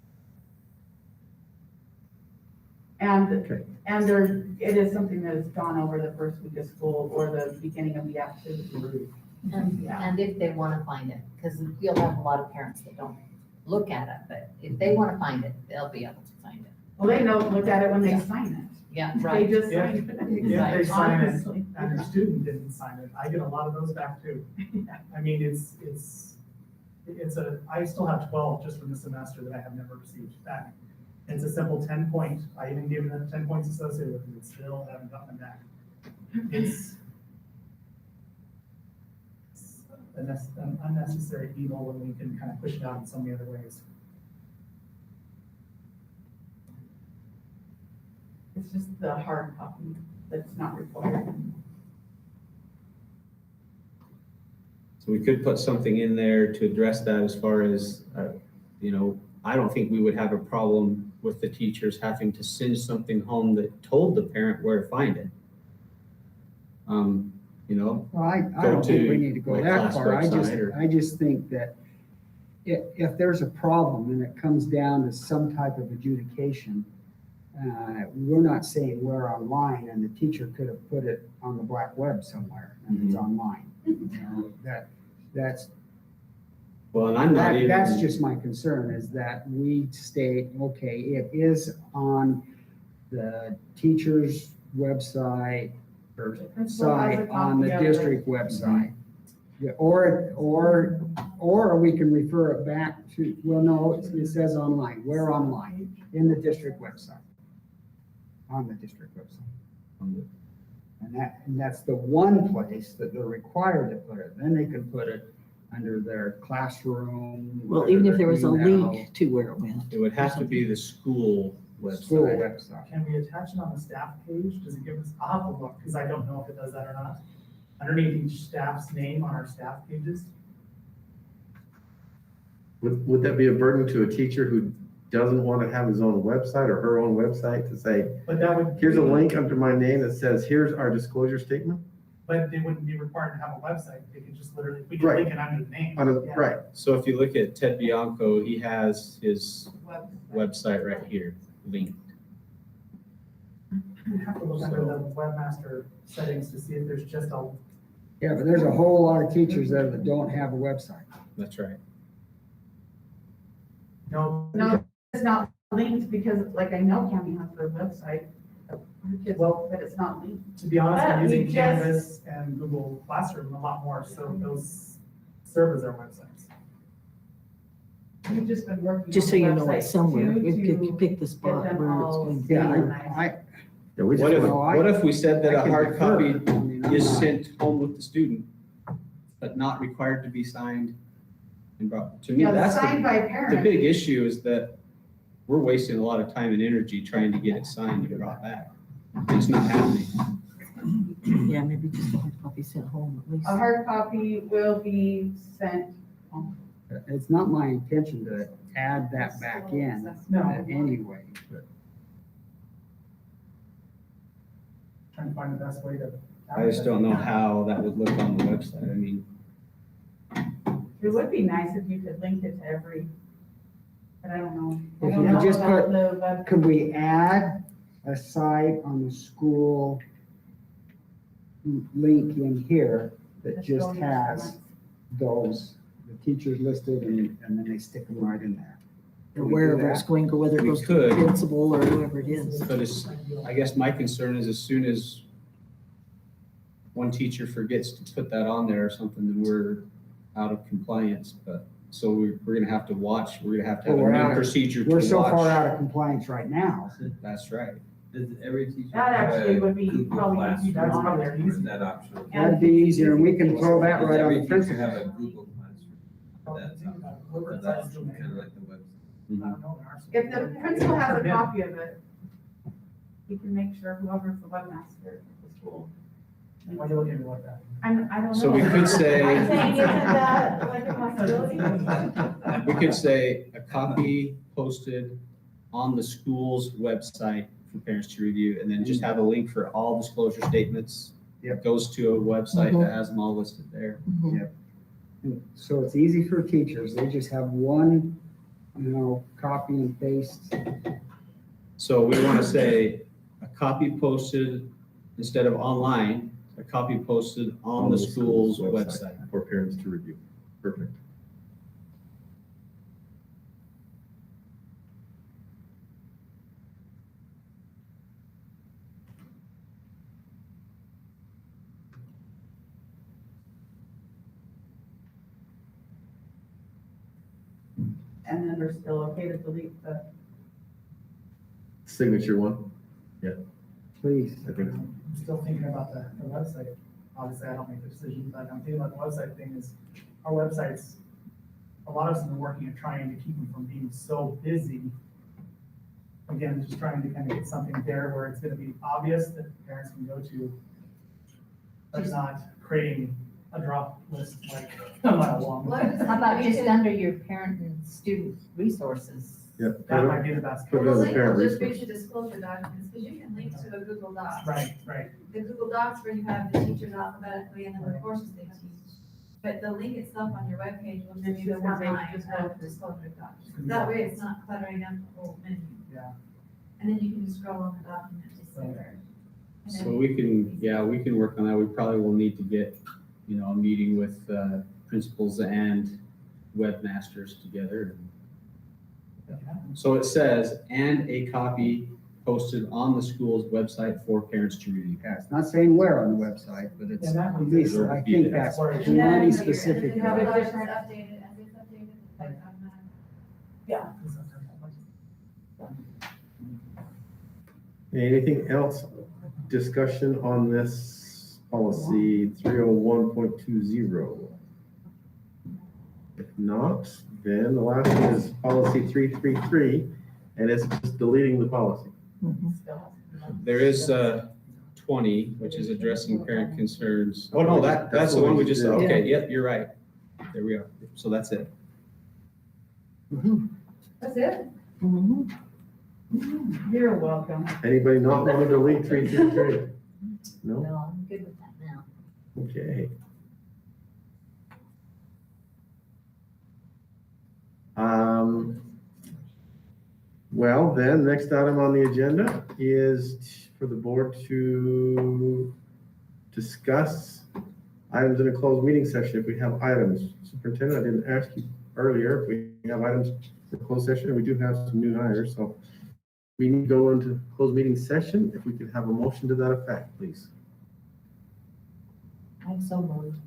Okay. And there, it is something that has gone over the first week of school or the beginning of the activity. And if they want to find it, because you'll have a lot of parents that don't look at it, but if they want to find it, they'll be able to find it. Well, they know, look at it when they sign it. Yeah, They right. just Yeah. sign it. If they sign it Honestly. and their student didn't sign it, I get a lot of those back too. I mean, I still have 12 just from the semester that I have never received back. It's a simple 10-point, I even gave them 10 points associated with it, and still haven't gotten them back. It's an unnecessary evil when we can kind of push it out in so many other ways. It's just the hard copy that's not required. So we could put something in there to address that as far as, I don't think we would have a problem with the teachers having to send something home that told the parent where to find it. Well, I Go don't think to we need to go my that class far. website or- I just think that if there's a problem and it comes down to some type of adjudication, we're not saying we're online, and the teacher could have put it on the black web somewhere and it's online. You know, that That's, Well, and I'm not even. that's just my concern, is that we state, okay, it is on the teacher's website or Principal has a site on the copy of it. district website. Yeah, or we can refer it back to, well, no, it says online. Where online? In the district website. On the district website. And that's the one place that they're required to put it. Then they can put it under their classroom. Well, even if there was a email, link to where it went. It would have to be the school School website. website. Can we attach it on the staff page? Does it give us, I'll have to look, because I don't know if it does that or not. Underneath each staff's name on our staff pages. Would that be a burden to a teacher who doesn't want to have his own website or her own website to say, But that would. here's a link under my name that says, here's our disclosure statement? But they wouldn't be required to have a website. They could just literally, we could Right. link it under the name. Yeah. Right. So if you look at Ted Bianco, he has his website right here, linked. We'd have to look under the webmaster settings to see if there's just a, Yeah, but there's a whole lot of teachers there that don't have a website. That's right. no. No, it's not linked because like I know Cammy has her website. Her kids, Well, but it's not linked. To be honest, But I'm we using just- Canvas and Google Classroom a lot more, so those serve as our websites. We've just been working. Just on so the you know website it's somewhere. too, We to could pick the spot them where it's all going to be. Yeah, organized. Yeah, we What just if, want, what if we said that I a can hard defer. copy I mean, I'm is not- sent home with the student, but not required to be signed and brought? To me, Yeah, that's signed by the parent. big issue, is that we're wasting a lot of time and energy trying to get it signed and brought back. It's not happening. Yeah, maybe just a hard copy sent home at least. A hard copy will be sent. It's not my intention to add that back in No. anyway, but Trying to find the best way to. I just don't know how that would look on the website. I mean, It would be nice if you could link it to every, but I don't know. I If don't you know just about put- the web. could we add a site on the school link in here that just has those, the teachers listed and then they stick them right in there? Or Can we do wherever it's that? going, or whether it We goes to the could. principal or whoever it is. but it's, I guess my concern is as soon as one teacher forgets to put that on there or something, then we're out of compliance. But, so we're gonna have to watch, we're gonna have to have Well, we're a out new of- procedure to We're so far watch. out of compliance right now. That's right. Does every teacher That have actually a would be Google probably Classroom? That's on probably there. easy. Or is that optional? That'd be easier and we can throw that Does right on every the teacher principal. have a Google Classroom? That's optional. Or that's kind of like the website. If the principal has a copy of it, he can make sure whoever's the webmaster of the school. Why are you looking at me like that? I don't know. So we could say- I'm saying, isn't that like a possibility? We could say a copy posted on the school's website for parents to review, and then just have a link for all disclosure statements. Yep. Goes to a website that has them all listed there. So it's easy for teachers. They just have one, copy and paste. So we want to say a copy posted instead of online, a copy posted on the school's website. for parents to review. Perfect. And then we're still okay to delete the, Signature one, Please. I think. I'm still thinking about the website. Obviously, I don't make the decision, but I'm thinking about the website thing is, our websites, a lot of us have been working at trying to keep them from being so busy. Again, just trying to kind of get something there where it's gonna be obvious that parents can go to, but not creating a drop list like a mile long. How about just under your parent and student resources? Yep. That might be the best. Put it Well, as the a link parent will just resource. reach the disclosure documents, because you can link to a Google Docs. Right, right. The Google Docs where you have the teachers alphabetically and then the courses they teach. But the link itself on your webpage will just be the It's one just line just of disclosure docs. That way it's not cluttering up the whole menu. Yeah. And then you can just scroll on the document to see where. and So then- we can work on that. We probably will need to get, a meeting with, principals and webmasters together. So it says, and a copy posted on the school's website for parents to review. Yeah, it's not saying where on the website, but it's, And that at was- least, I think that's plenty specific. And then it's updated, as it's updated, it's like automatic. Yeah. Anything else? Discussion on this policy 301.20? If not, then the last one is policy 333, and it's just deleting the policy. There is 20, which is addressing parent concerns. Oh, no, that's the one we just, okay, yep, you're right. There we are. So that's it. That's it? Mhm. You're welcome. Anybody not want to delete 333? No? No, I'm good with that now. Okay. Well, then, next item on the agenda is for the board to discuss items in a closed meeting session if we have items. Superintendent, I didn't ask you earlier if we have items for closed session, and we do have some new hires, so we need to go into closed meeting session. If we could have a motion to that effect, please. I'm so moved.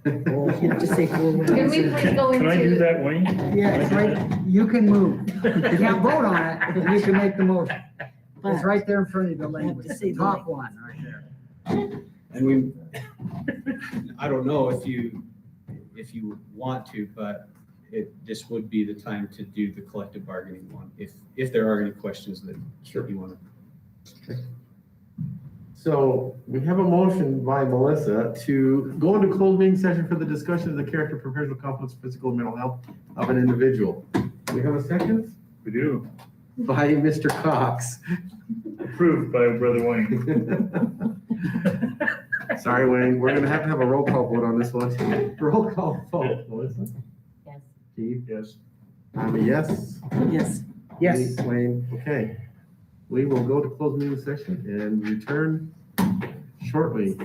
You have to say forward. Can we please go Can I do into, that, Wayne? Yeah, it's right, you can move. You can't vote on it, but you can make the motion. It's right there in front of you, the language, say the the top one, right there. And we, I don't know if you want to, but this would be the time to do the collective bargaining one, if there are any questions that you want to. So we have a motion by Melissa to go into closed meeting session for the discussion of the character, professional competence, physical and mental health of an individual. We have a second We do. by Mr. Cox. Approved by Brother Wayne. Sorry, Wayne, we're gonna have a roll call vote on this one. Roll call vote, Melissa? yes. Keith? Yes. I'm a yes. Yes. Yes. Wayne, okay. We will go to closed meeting session and return shortly.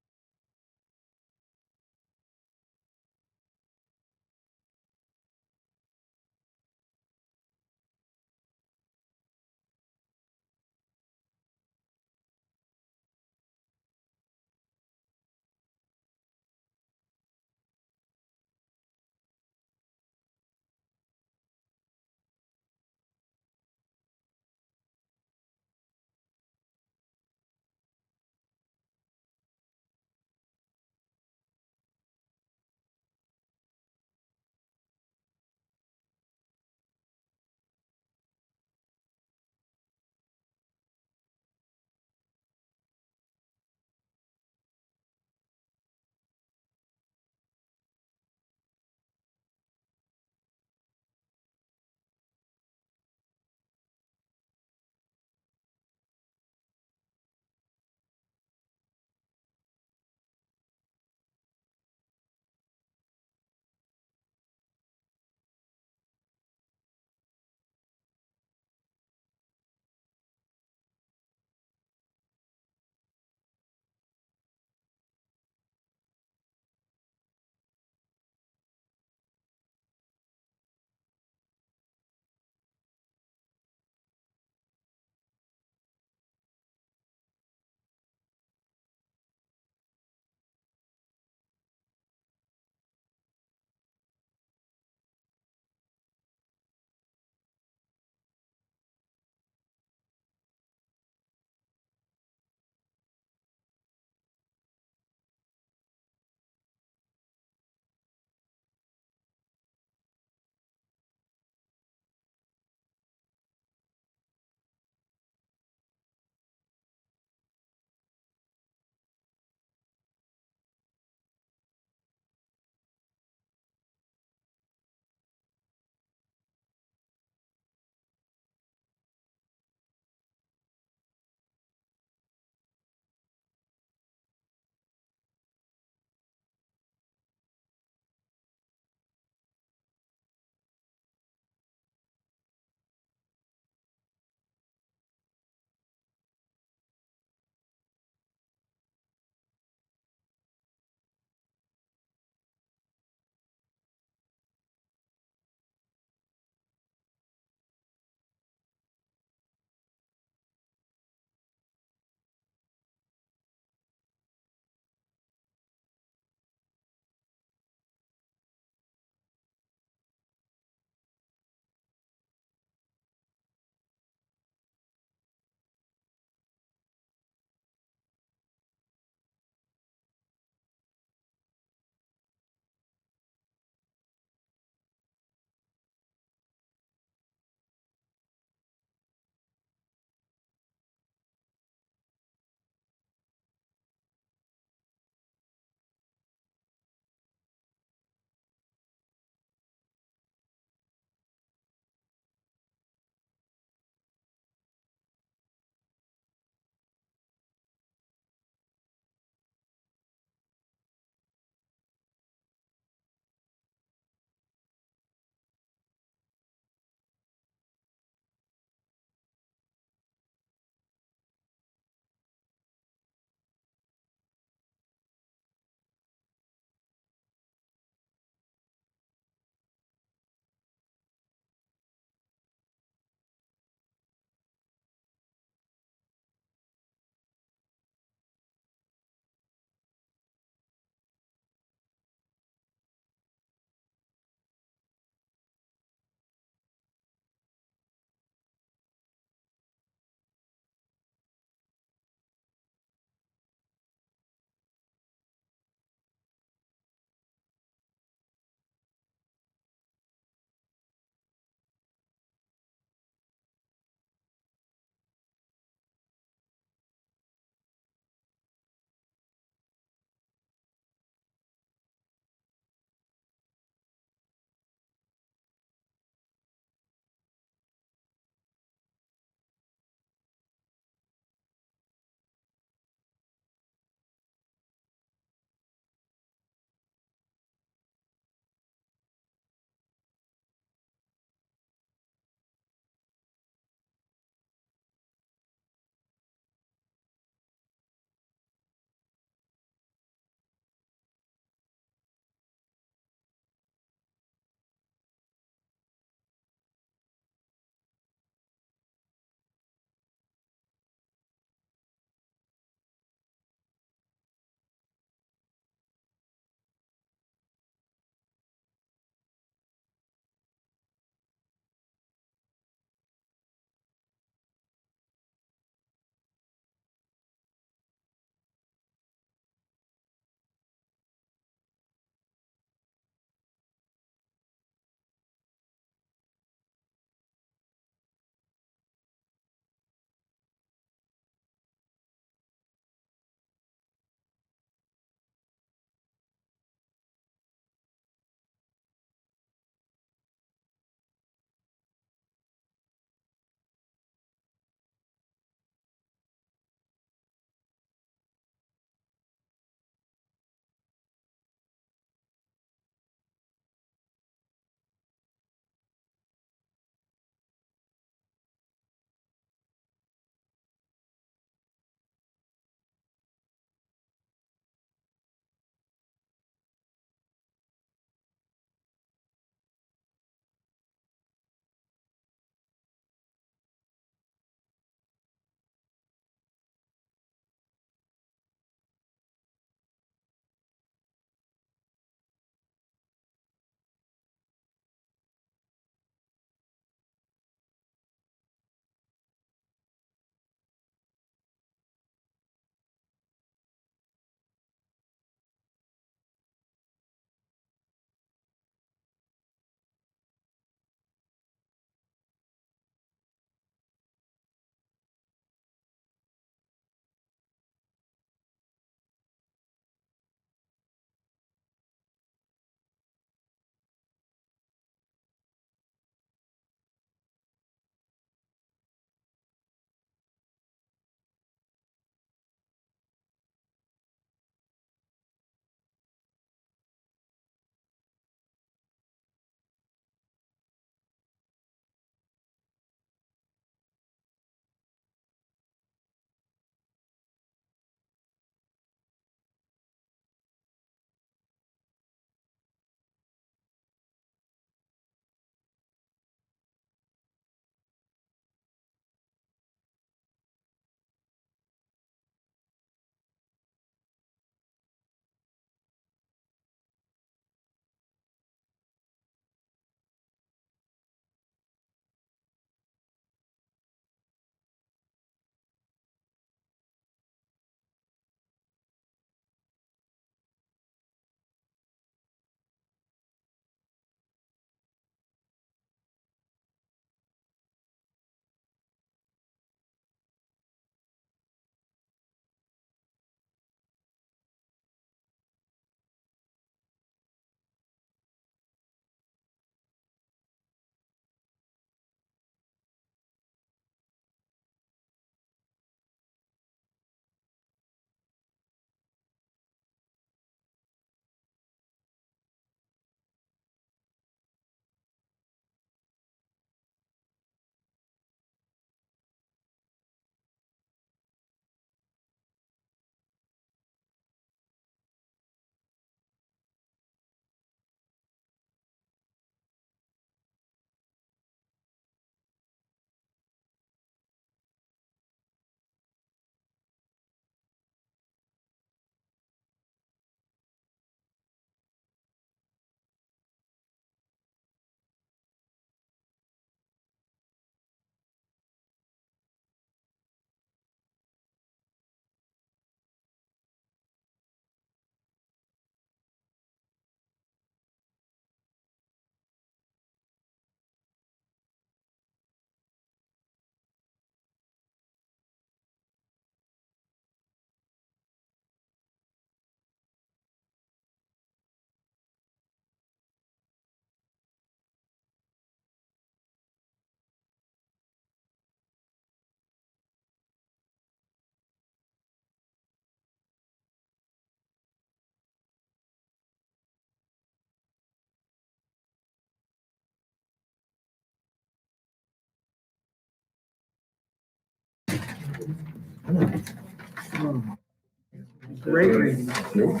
Great reading. Nope.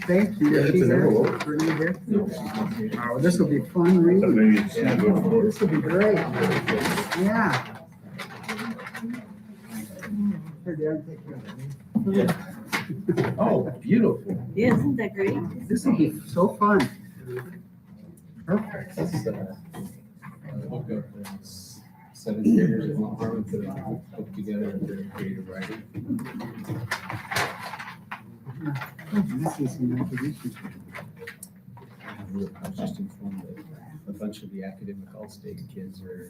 Thank you. Yeah, it's She an here? envelope. Were you here? Oh, this will be fun reading. Maybe it's a good for This will be great. Yeah. Here, Darren, take care of it. Oh, beautiful. Yeah, isn't that great? This will be so fun. Perfect. This is, book of 7 figures of Mount Harmon put together in very creative writing. This is some recognition. I was just informed that a bunch of the academic all-state kids are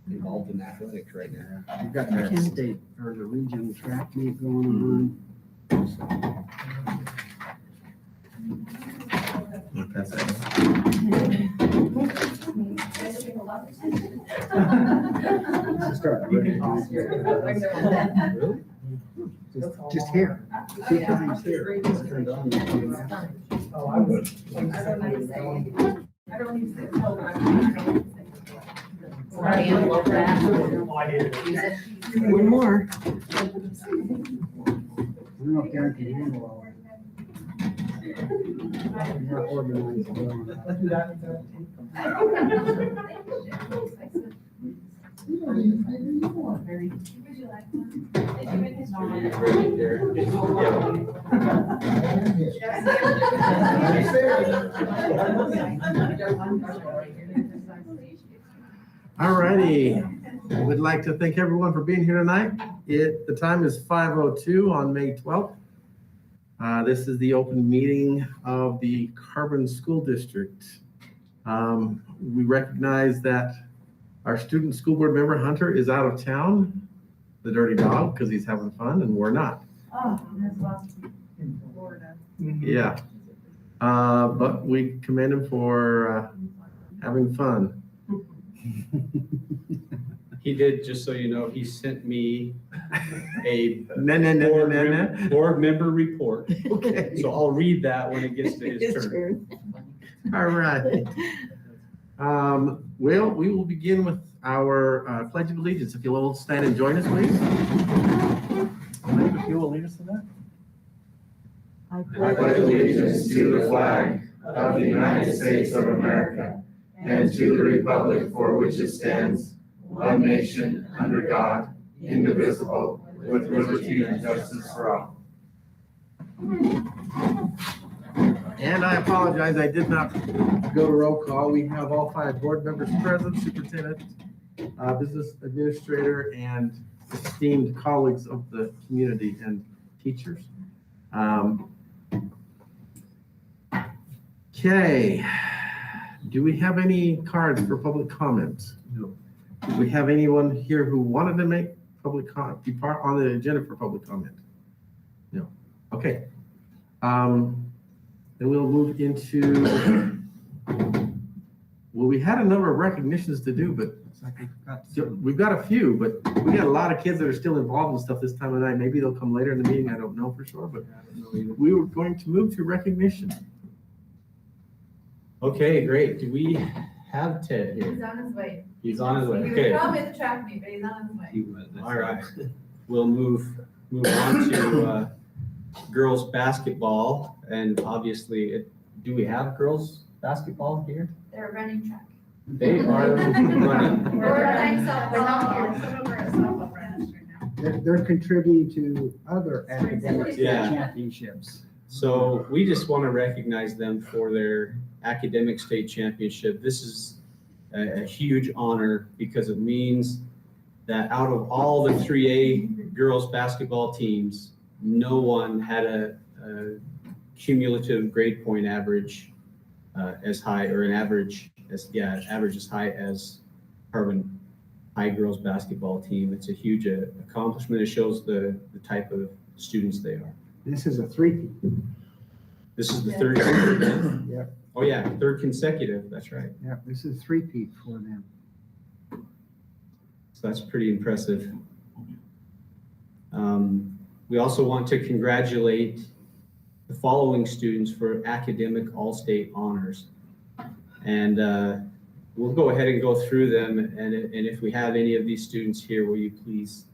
involved in athletics right now. We've got the state or the regional track meet going on. Start reading. Just here. 2 times here. Just turned on. Oh, I would. Oh, I did. One more. I don't know if Darren can handle all of it. He's not organized well. Let's do that. All righty. We'd like to thank everyone for being here tonight. The time is 5:02 on May 12th. This is the open meeting of the Carbon School District. We recognize that our student school board member, Hunter, is out of town, the dirty dog, because he's having fun and we're not. Oh, that's lost in Florida. Yeah. But we commend him for having fun. He did, just so you know, he sent me a board member report. Okay. So I'll read that when it gets to his His turn. All right. Well, we will begin with our Pledge of Allegiance. If you'll all stand and join us, please. If you will lead us in that. I I pledge allegiance to the flag of the United States of America and to the republic for which it stands, one nation, under God, indivisible, with liberty and justice for all. And I apologize, I did not go to roll call. We have all 5 board members present, superintendent, business administrator, and esteemed colleagues of the community and teachers. Okay, do we have any cards for public comments? No. Do we have anyone here who wanted to make public be part on the agenda for public comment? No. Okay. Then we'll move into, well, we had a number of recognitions to do, but we've got a few, but we got a lot of kids that are still involved in stuff this time of night. Maybe they'll come later in the meeting. I don't know for sure, but we were going to move to recognition. Okay, great. Do we have Ted here? He's on his way. He's on his way. He was Okay. probably at the track meet, but he's on his way. All right. We'll move on to girls basketball. And obviously, do we have girls basketball here? They're running track. They are running. We're running softball. Some of them are at softball branch right now. They're contributing to other academic Yeah. championships. So we just want to recognize them for their academic state championship. This is a huge honor because it means that out of all the 3A girls basketball teams, no one had a cumulative grade point average as high, or an average as high as Carbon High girls basketball team. It's a huge accomplishment. It shows the type of students they are. This is a 3-peat. This is the third year. Yep. Oh yeah, third consecutive, that's right. Yeah, this is 3-peat for them. So that's pretty impressive. We also want to congratulate the following students for academic all-state honors. And we'll go ahead and go through them. And if we have any of these students here, will you please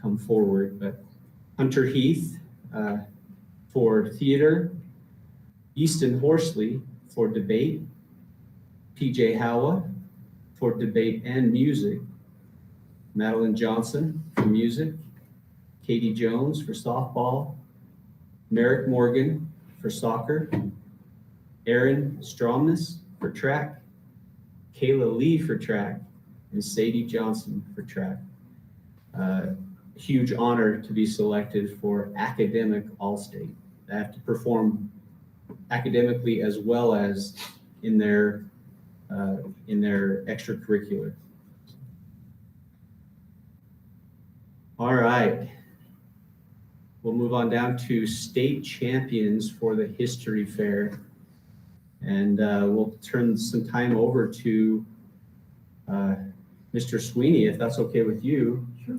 come forward, but Hunter Heath for theater, Easton Horsley for debate, PJ Howa for debate and music, Madeline Johnson for music, Katie Jones for softball, Merrick Morgan for soccer, Aaron Stromness for track, Kayla Lee for track, and Sadie Johnson for track. Huge honor to be selected for academic all-state. They have to perform academically as well as in their extracurricular. All right. We'll move on down to state champions for the history fair. And we'll turn some time over to Mr. Sweeney, if that's okay with you. Sure.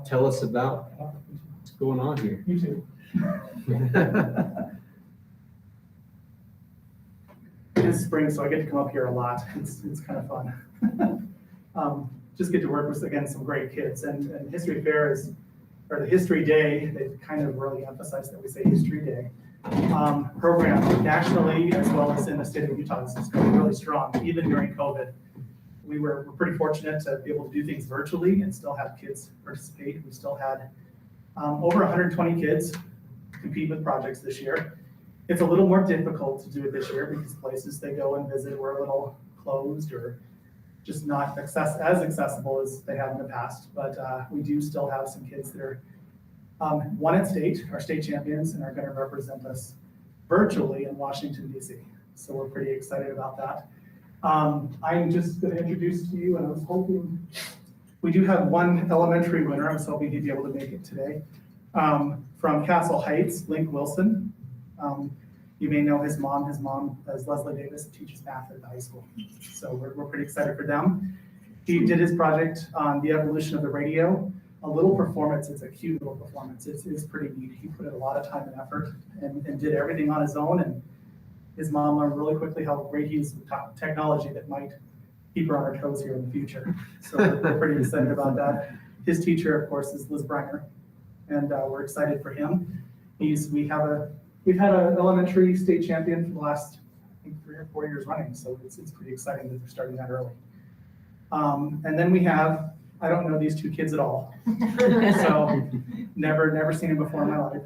Tell us about what's going on here. You too. It's spring, so I get to come up here a lot. It's kind of fun. Just get to work with, again, some great kids. And History Fair is, or the History Day, they kind of really emphasize that we say History Day. Program nationally as well as in the state of Utah. This is going really strong, even during COVID. We're pretty fortunate to be able to do things virtually and still have kids participate. We still had over 120 kids compete with projects this year. It's a little more difficult to do it this year because places they go and visit were a little closed or just not as accessible as they have in the past. But we do still have some kids that are won at state, our state champions, and are going to represent us virtually in Washington, D.C. So we're pretty excited about that. I'm just going to introduce to you, and I was hoping, we do have one elementary winner. I was hoping he'd be able to make it today. From Castle Heights, Link Wilson. You may know his mom. His mom is Leslie Davis, teaches math at the high school. So we're pretty excited for them. He did his project on the evolution of the radio. A little performance, it's a cute little performance. It's pretty neat. He put in a lot of time and effort and did everything on his own. And his mom learned really quickly how great he is with technology that might keep her on her toes here in the future. So we're pretty excited about that. His teacher, of course, is Liz Briner, and we're excited for him. We've had an elementary state champion for the last, I think, 3 or 4 years running. So it's pretty exciting that they're starting that early. And then we have, I don't know these two kids at all. So never seen them before in my life.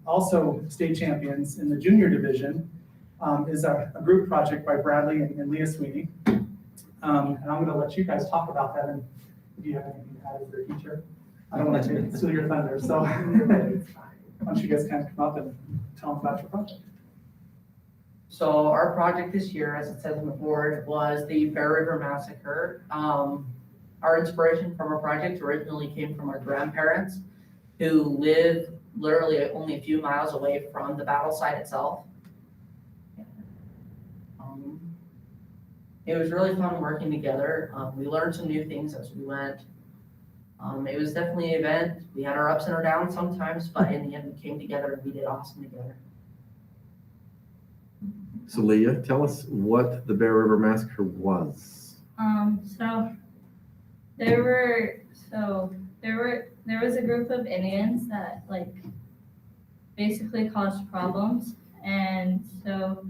Also state champions in the junior division is a group project by Bradley and Leah Sweeney. And I'm going to let you guys talk about that, and if you have anything to add as their teacher. I don't want to steal your thunder, so why don't you guys kind of come up and tell them about your project. So our project this year, as it says on the board, was the Bear River Massacre. Our inspiration from our project originally came from our grandparents who live literally only a few miles away from the battle site itself. It was really fun working together. We learned some new things as we went. It was definitely an event. We had our ups and our downs sometimes, but in the end we came together and we did awesome together. So Leah, tell us what the Bear River Massacre was. So there was a group of Indians that basically caused problems, and so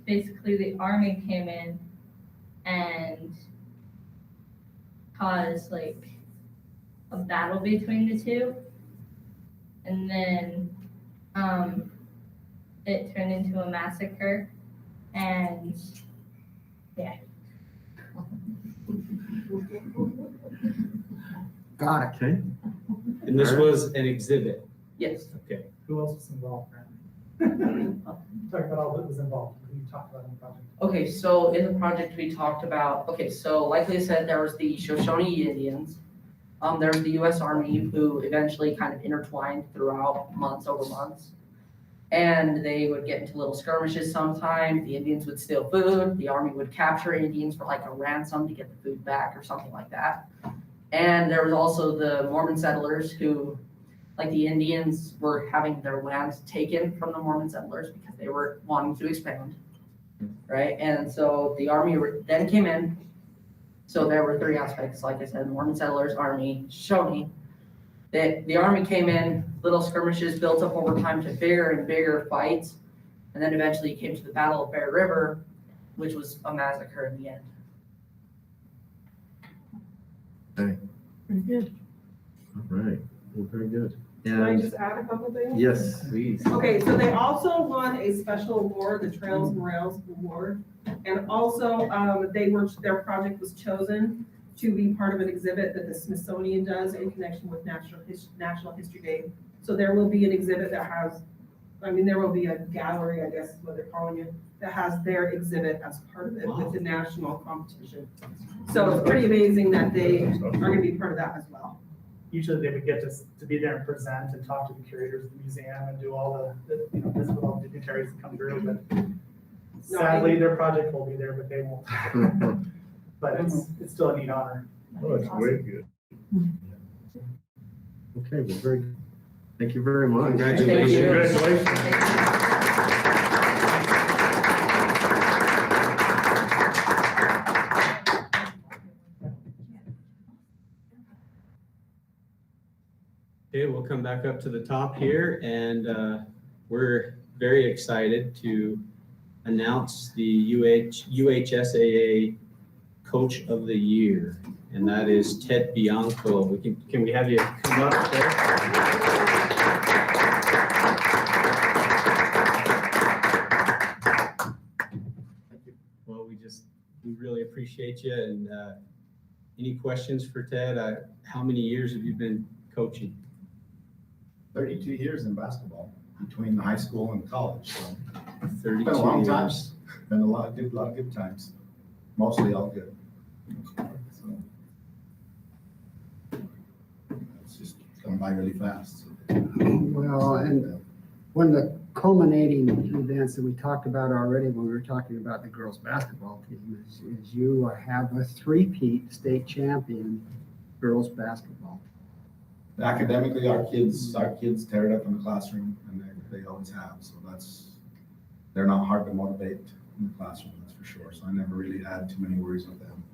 basically the army came in and caused a battle between the two, and then it turned into a massacre, and yeah. Got it. Okay. And this was an exhibit. Yes. Okay. Who else was involved, Brandon? Talk about all that was involved. Who you talked about in the project. Okay, so in the project we talked about, like Leah said, there was the Shoshone Indians. There was the U.S. Army who eventually kind of intertwined throughout months over months. And they would get into little skirmishes sometimes. The Indians would steal food. The Army would capture Indians for a ransom to get the food back or something like that. And there was also the Mormon settlers who, the Indians were having their lands taken from the Mormon settlers because they were wanting to expand, right? And so the Army then came in, So there were three aspects, like I said, Mormon settlers, Army, Shoshone. The Army came in, little skirmishes built up over time to bigger and bigger fights. And then eventually came to the Battle of Bear River, which was a massacre in the end. Very good. All right, well, very good. Can I And just add a couple things? yes, please. Okay, so they also won a special award, the Trails and Rails Award. And also, their project was chosen to be part of an exhibit that the Smithsonian does in connection with National History Day. So there will be an exhibit that has, there will be a gallery, I guess is what they're calling it, that has their exhibit as part of it with the national competition. So it's pretty amazing that they are gonna be part of that as well. Usually they would get to be there and present and talk to the curators of the museum and do all the visit all the dignitaries that come through, but sadly, their project will be there, but they won't. But it's still a neat honor. Oh, that's way good. Okay, well, very good. Thank you very much. Congratulations. Congratulations. Okay, we'll come back up to the top here, and we're very excited to announce the UHSAA Coach of the Year, and that is Ted Bianco. Can we have you come up there? Well, we really appreciate you, and any questions for Ted? How many years have you been coaching? 32 years in basketball, between high school and college, so. 32 Been a long time. years. Been a lot of good times, mostly all good. So, it's just come by really fast. Well, and one of the culminating events that we talked about already when we were talking about the girls' basketball team is you have a three-peat state champion girls' basketball. Academically, our kids tear it up in the classroom, and they always have, so they're not hard to motivate in the classroom, that's for sure. So I never really had too many worries with them.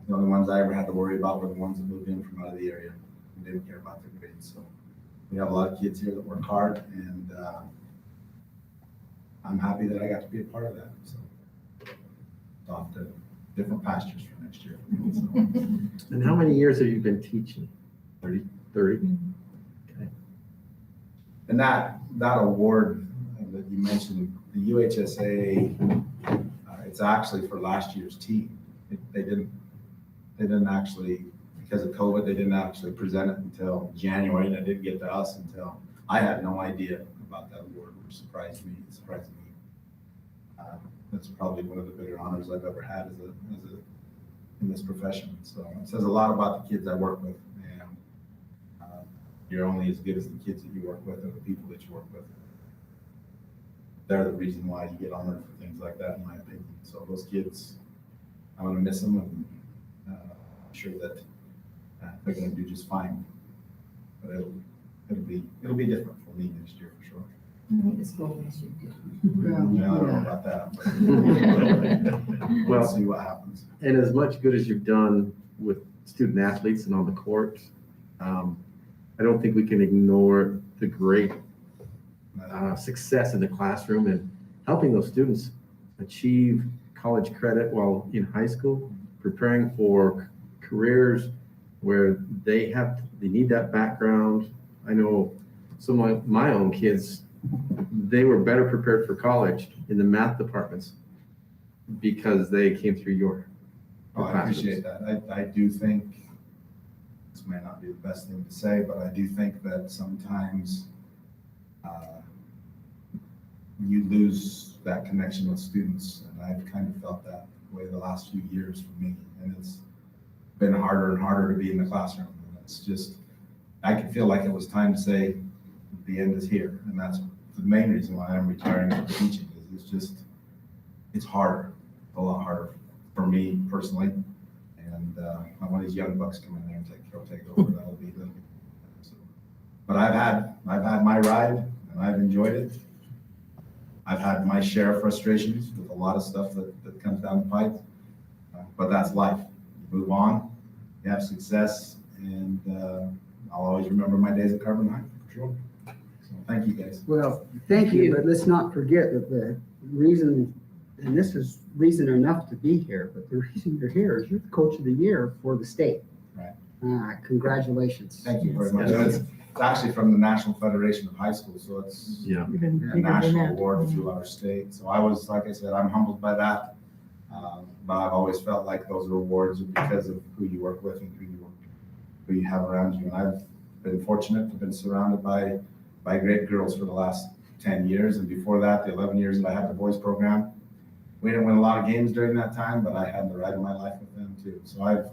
The only ones I ever had to worry about were the ones that moved in from out of the area and didn't care about their grades. So we have a lot of kids here that work hard, and I'm happy that I got to be a part of that. So it's off to different pastures for next year. So, And how many years have you been teaching? 30? Okay. and that award that you mentioned, the UHSA, it's actually for last year's team. They didn't actually, because of COVID, they didn't actually present it until January, and it didn't get to us until, I had no idea about that award, which surprised me. It surprised me. That's probably one of the bigger honors I've ever had in this profession. So it says a lot about the kids I work with, and you're only as good as the kids that you work with and the people that you work with. They're the reason why you get honored for things like that, in my opinion. So those kids, I'm gonna miss them, and I'm sure that they're gonna do just fine. But it'll be different for me next year for sure. Yeah, I don't know about that. But we'll see what happens. And as much good as you've done with student athletes and on the court, I don't think we can ignore the great success in the classroom and helping those students achieve college credit while in high school, preparing for careers where they need that background. I know some of my own kids, they were better prepared for college in the math departments because they came through your Oh, I appreciate that. I do think, this may not be the best thing to say, but I do think that sometimes you lose that connection with students, and I've kind of felt that way the last few years for me, and it's been harder and harder to be in the classroom. And it's just, I can feel like it was time to say the end is here, and that's the main reason why I'm retiring from teaching. Is it's harder, a lot harder for me personally, and I want these young bucks come in there and take over. That'll be the. So, but I've had my ride, and I've enjoyed it. I've had my share of frustrations with a lot of stuff that comes down the pipe, but that's life. move on, have success, and I'll always remember my days at Carbon High, for sure. So thank you, guys. Well, thank you, but let's not forget that the reason, and this is reason enough to be here, but the reason you're here is you're the coach of the year for the state. Right. Congratulations. Thank you very much. It's actually from the National Federation of High Schools, so it's Yeah. a national award through our state. So I was, like I said, I'm humbled by that. But I've always felt like those awards are because of who you work with and who you have around you. And I've been fortunate to have been surrounded by great girls for the last 10 years. And before that, the 11 years that I had the boys program. We didn't win a lot of games during that time, but I had the ride of my life with them too. So I've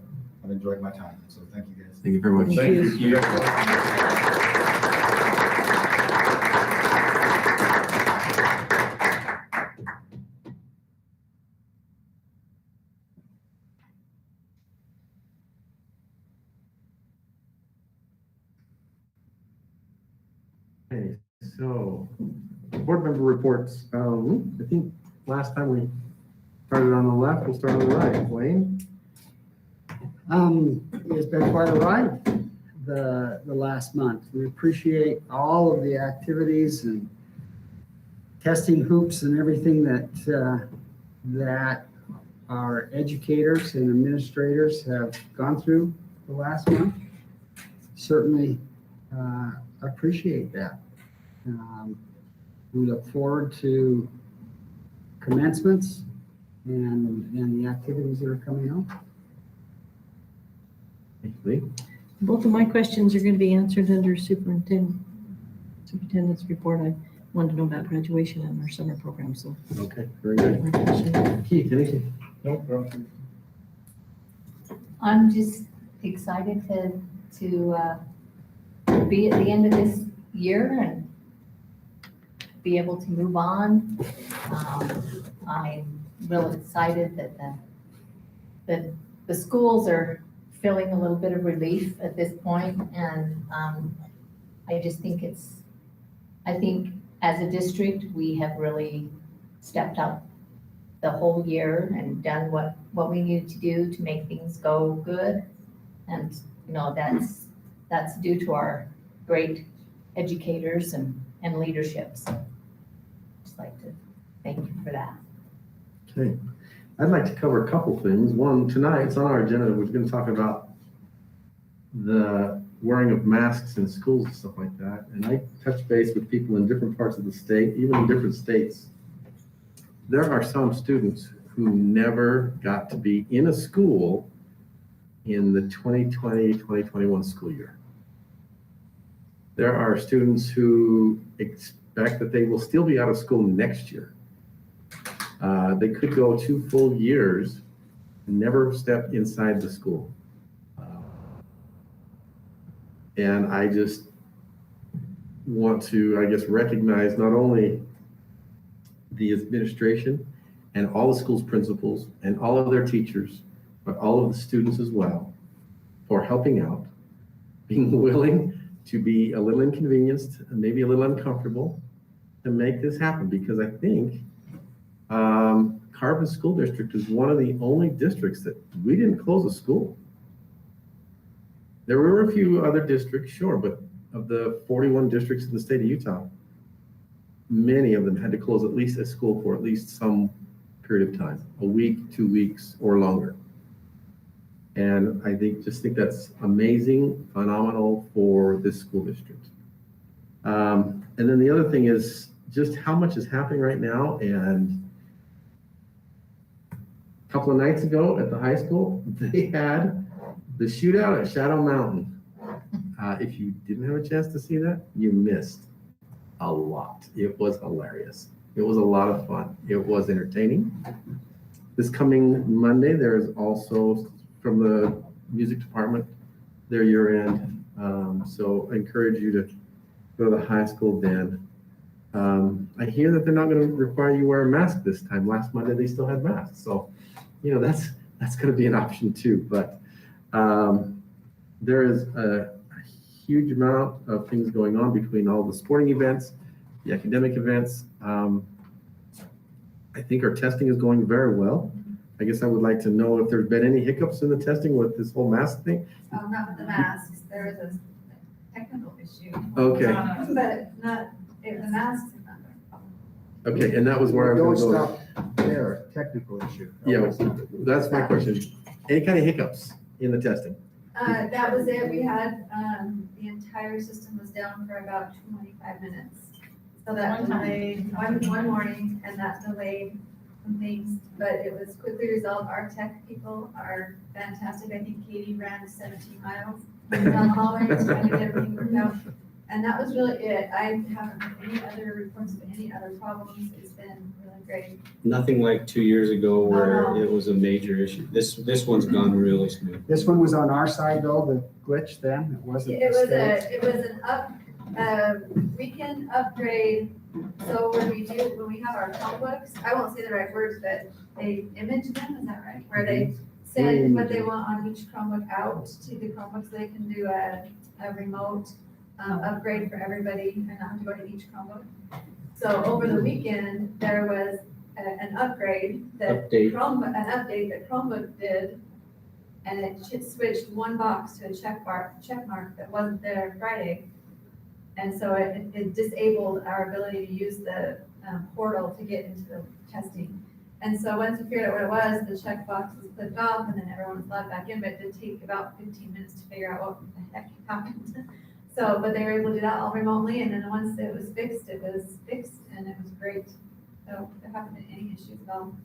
enjoyed my time. So thank you, guys. Thank you very much. Thank you. Okay, so board member reports. I think last time we started on the left, we'll start on the right. Wayne? It's been quite a ride the last month. We appreciate all of the activities and testing hoops and everything that our educators and administrators have gone through the last month. Certainly appreciate that. We look forward to commencements and the activities that are coming up. Lee? Both of my questions are going to be answered under superintendent's report. I wanted to know about graduation and our summer program, so. Okay, very good. Keith, anything? No problem. I'm just excited to be at the end of this year and be able to move on. I'm real excited that the schools are feeling a little bit of relief at this point, and I just think I think as a district, we have really stepped up the whole year and done what we needed to do to make things go good. And, you know, that's due to our great educators and leadership. So just like to thank you for that. Okay. I'd like to cover a couple things. One, tonight, it's on our agenda, we're going to talk about the wearing of masks in schools and stuff like that. And I touched base with people in different parts of the state, even in different states. There are some students who never got to be in a school in the 2020-2021 school year. There are students who expect that they will still be out of school next year. They could go 2 full years and never step inside the school. And I just want to, I guess, recognize not only the administration and all the school's principals and all of their teachers, but all of the students as well for helping out, being willing to be a little inconvenienced and maybe a little uncomfortable to make this happen, because I think Carbon School District is one of the only districts that we didn't close a school. There were a few other districts, sure, but of the 41 districts in the state of Utah, many of them had to close at least a school for at least some period of time, a week, 2 weeks, or longer. And I think that's amazing, phenomenal for this school district. And then the other thing is just how much is happening right now. And a couple of nights ago at the high school, they had the shootout at Shadow Mountain. If you didn't have a chance to see that, you missed a lot. It was hilarious. It was a lot of fun. It was entertaining. This coming Monday, there is also from the music department their year end. So I encourage you to go to the high school then. I hear that they're not going to require you wear a mask this time. Last Monday they still had masks, so you know that's going to be an option too. But there is a huge amount of things going on between all the sporting events, the academic events. I think our testing is going very well. I guess I would like to know if there's been any hiccups in the testing with this whole mask thing. Not with the masks, there was a technical issue. Okay. But not, the masks are not a problem. Okay, and that was where I Don't was going to go. stop there, technical issue. Yeah, that's my question. Any kind of hiccups in the testing? That was it, we had, the entire system was down for about 25 minutes. So that delayed, one morning, and that delayed some things, but it was quickly resolved. Our tech people are fantastic. I think Katie ran 17 miles down the hallway trying to get everything worked out. And that was really it. I haven't heard any other reports of any other problems. It's been really great. Nothing like 2 years ago where it was a major issue. This one's gone really smooth. This one was on our side though, the glitch then, it wasn't. It the was state? it was an weekend upgrade. So when we have our Chromebooks, I won't say the right words, but they image them, is that right? Where they send what they want on each Chromebook out to the Chromebooks, they can do a remote upgrade for everybody and not have to go to each Chromebook. So over the weekend, there was an upgrade that Update. an update that Chromebook did, and it switched one box to a check mark that wasn't there Friday. And so it disabled our ability to use the portal to get into the testing. And so once we figured out what it was, the checkbox was clicked off and then everyone was let back in, but it did take about 15 minutes to figure out what the heck happened. So, but they were able to do that all remotely, and then once it was fixed, and it was great. So there haven't been any issues at all.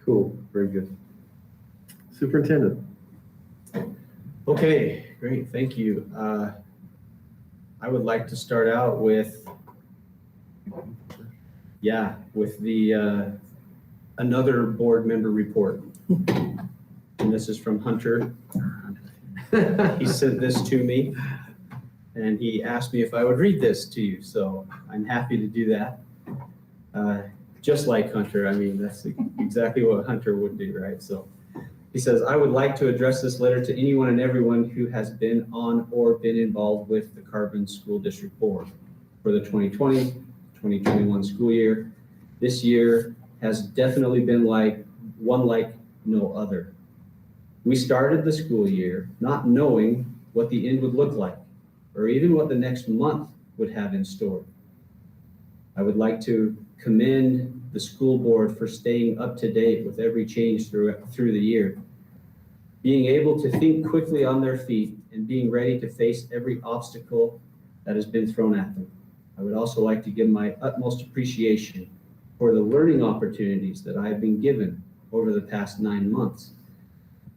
Cool, very good. Superintendent. Okay, great, thank you. I would like to start out with the another board member report. And this is from Hunter. He sent this to me and he asked me if I would read this to you, so I'm happy to do that. Just like Hunter, I mean, that's exactly what Hunter would do, right? So he says, I would like to address this letter to anyone and everyone who has been on or been involved with the Carbon School District Board for the 2020-2021 school year. This year has definitely been like no other. We started the school year not knowing what the end would look like or even what the next month would have in store. I would like to commend the school board for staying up to date with every change through the year, being able to think quickly on their feet and being ready to face every obstacle that has been thrown at them. I would also like to give my utmost appreciation for the learning opportunities that I have been given over the past 9 months.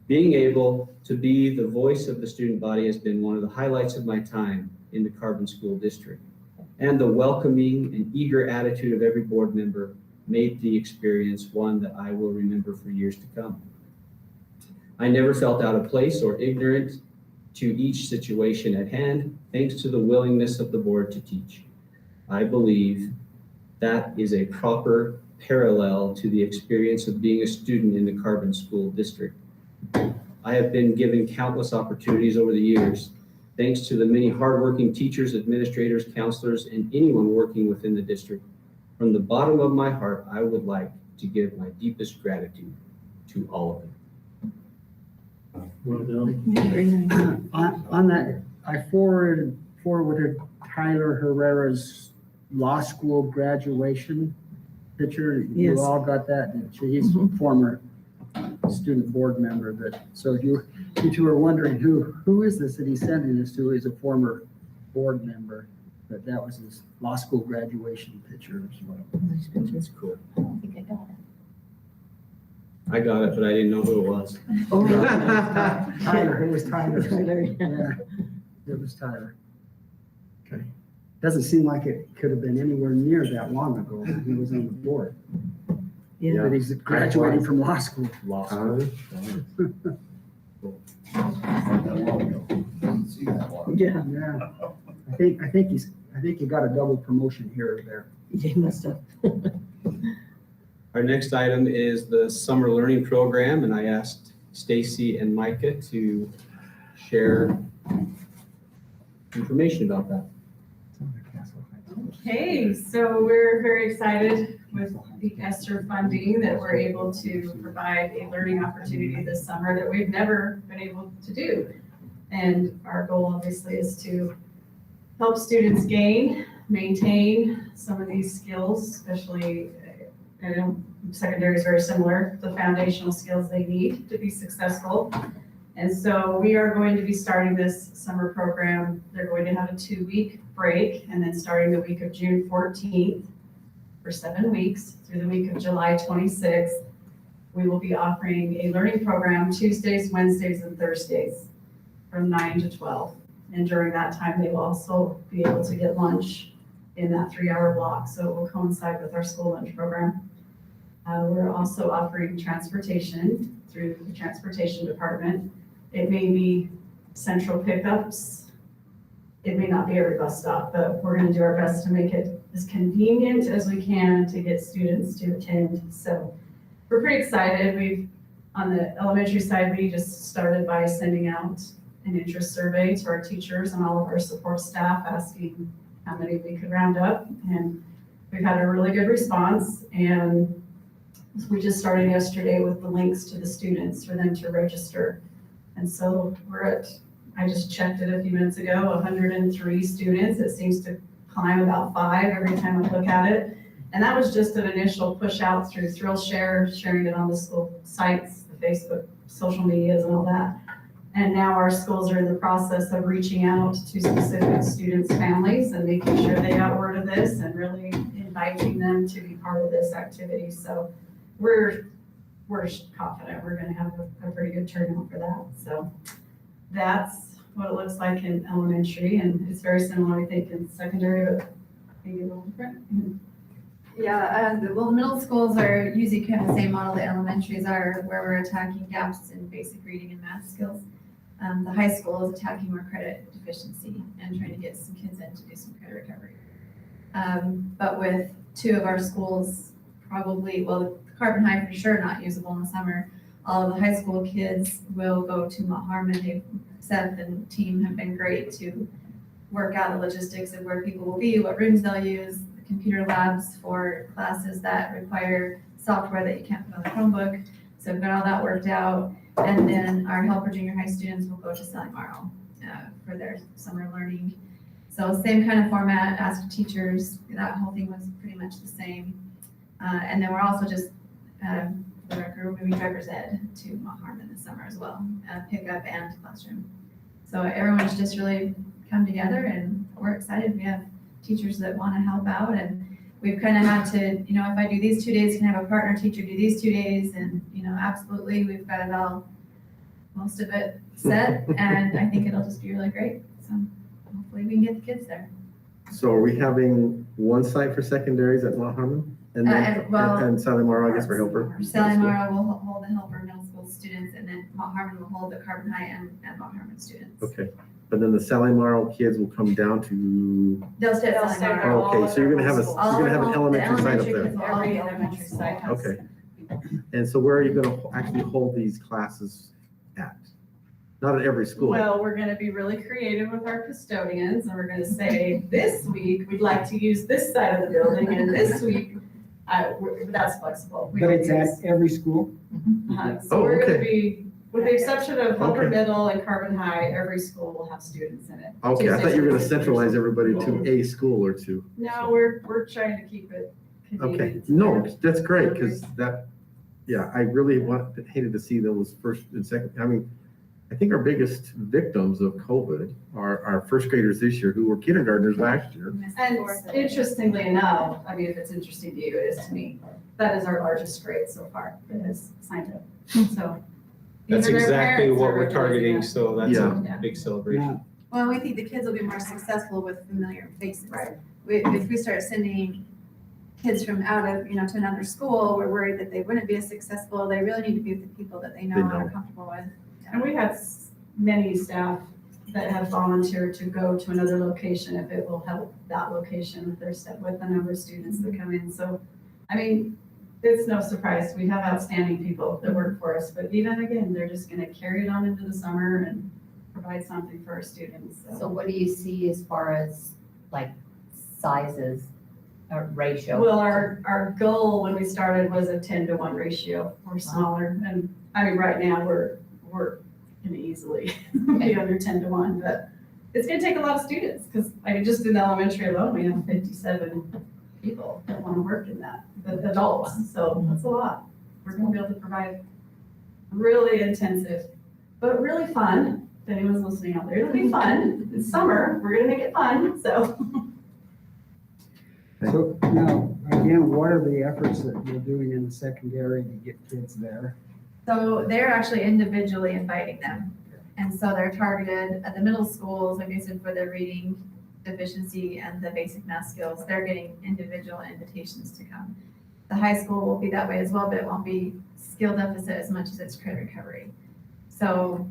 Being able to be the voice of the student body has been one of the highlights of my time in the Carbon School District, and the welcoming and eager attitude of every board member made the experience one that I will remember for years to come. I never felt out of place or ignorant to each situation at hand, thanks to the willingness of the board to teach. I believe that is a proper parallel to the experience of being a student in the Carbon School District. I have been given countless opportunities over the years, thanks to the many hardworking teachers, administrators, counselors, and anyone working within the district. From the bottom of my heart, I would like to give my deepest gratitude to all of them. Very nice. On that, I forwarded Tyler Herrera's law school graduation picture. You Yes. all got that, didn't you? He's a former student board member so you two are wondering who is this that he's sending this to? He's a former board member, but that was his law school graduation picture as well. Nice picture. That's cool. I don't think I got it. I got it, but I didn't know who it was. Oh, Tyler, it was Tyler. Tyler, yeah. Yeah, it was Tyler. Okay. Doesn't seem like it could have been anywhere near that long ago when he was on the board. Yeah. But he's graduating from law school. Law school. Yeah, Yeah. I think he got a double promotion here or there. he must have. Our next item is the summer learning program, and I asked Stacy and Micah to share information about that. Okay, so we're very excited with the ESSER funding that we're able to provide a learning opportunity this summer that we've never been able to do. And our goal obviously is to help students gain, maintain some of these skills, especially, I know secondary is very similar, the foundational skills they need to be successful. And so we are going to be starting this summer program. They're going to have a 2-week break, and then starting the week of June 14th for 7 weeks through the week of July 26th, we will be offering a learning program Tuesdays, Wednesdays, and Thursdays from 9 to 12. And during that time, they will also be able to get lunch in that 3-hour block. So it will coincide with our school lunch program. We're also offering transportation through the transportation department. It may be central pickups. It may not be every bus stop, but we're gonna do our best to make it as convenient as we can to get students to attend. So we're pretty excited. On the elementary side, we just started by sending out an interest survey to our teachers and all of our support staff, asking how many we could round up. And we've had a really good response. And we just started yesterday with the links to the students for them to register. And so I just checked it a few minutes ago, 103 students. It seems to climb about 5 every time I look at it. And that was just an initial push out through ThrillShare, sharing it on the school sites, the Facebook, social medias and all that. And now our schools are in the process of reaching out to specific students' families and making sure they got word of this and really inviting them to be part of this activity. So we're confident we're gonna have a pretty good turnout for that. So that's what it looks like in elementary, and it's very similar, I think, in secondary, but maybe a little different. Yeah, the middle schools are using kind of the same model that elementaries are, where we're attacking gaps in basic reading and math skills. The high school is attacking more credit deficiency and trying to get some kids in to do some credit recovery. But with 2 of our schools, probably, well, Carbon High for sure not usable in the summer. All of the high school kids will go to Mount Harmon. Seth and team have been great to work out the logistics of where people will be, what rooms they'll use, the computer labs for classes that require software that you can't put on the Chromebook. So we've got all that worked out. And then our Helper Junior High students will go to Sally Morrow for their summer learning. So same kind of format, ask teachers, that whole thing was pretty much the same. And then we're also just, the record, moving driver's ed to Mount Harmon this summer as well, pickup and classroom. So everyone's just really come together and we're excited. We have teachers that want to help out, and we've kind of had to, if I do these 2 days, can I have a partner teacher do these 2 days? And, absolutely, we've got it all, most of it set, and I think it'll just be really great. So hopefully we can get the kids there. So are we having one site for secondaries at Mount Harmon? And Sally Morrow, I guess, for Helper? Sally Morrow will hold the Helper middle school students, and then Mount Harmon will hold the Carbon High and Mount Harmon students. Okay, but then the Sally Morrow kids will come down to, They'll stay at Sally Morrow. okay, so you're gonna have an elementary site up there. Every elementary site has. Okay. And so where are you gonna actually hold these classes at? Not at every school. Well, we're gonna be really creative with our custodians, and we're gonna say, this week, we'd like to use this side of the building, and this week, that's flexible. But it's at every school? So we're gonna okay. be, with the exception of Helper Okay. Middle and Carbon High, every school will have students in it. Okay, I thought you were gonna Tuesdays, centralize everybody to a school or 2. No, we're trying to keep it Okay, convenient. no, that's great, because I really hated to see those first and second, I think our biggest victims of COVID are our first graders this year who were kindergartners last year. And interestingly enough, if it's interesting to you, it is to me, that is our largest grade so far that has signed up. So. That's even their exactly parents what are we're targeting, recognizing so that's Yeah. a big celebration. Well, we think the kids will be more successful with familiar faces. Right. If we start sending kids from out of, to another school, we're worried that they wouldn't be as successful. They really need to be with the people that they know and are comfortable with. And we had many staff that have volunteered to go to another location if it will help that location with with the number of students that come in. So, it's no surprise. We have outstanding people that work for us, but even again, they're just gonna carry it on into the summer and provide something for our students. So what do you see as far as like sizes ratio? Well, our goal when we started was a 10-to-1 ratio or smaller. And I mean, right now, we're gonna easily be under 10-to-1, but it's gonna take a lot of students, because I mean, just in the elementary alone, we have 57 people that wanna work in that, the adults, so that's a lot. We're gonna be able to provide really intensive, but really fun, if anyone's listening out there, it'll be fun. It's summer, we're gonna make it fun, so. So now, again, what are the efforts that you're doing in the secondary to get kids there? So they're actually individually inviting them. And so they're targeted at the middle schools, like I said, for their reading deficiency and the basic math skills. They're getting individual invitations to come. The high school will be that way as well, but it won't be skill deficit as much as it's credit recovery. So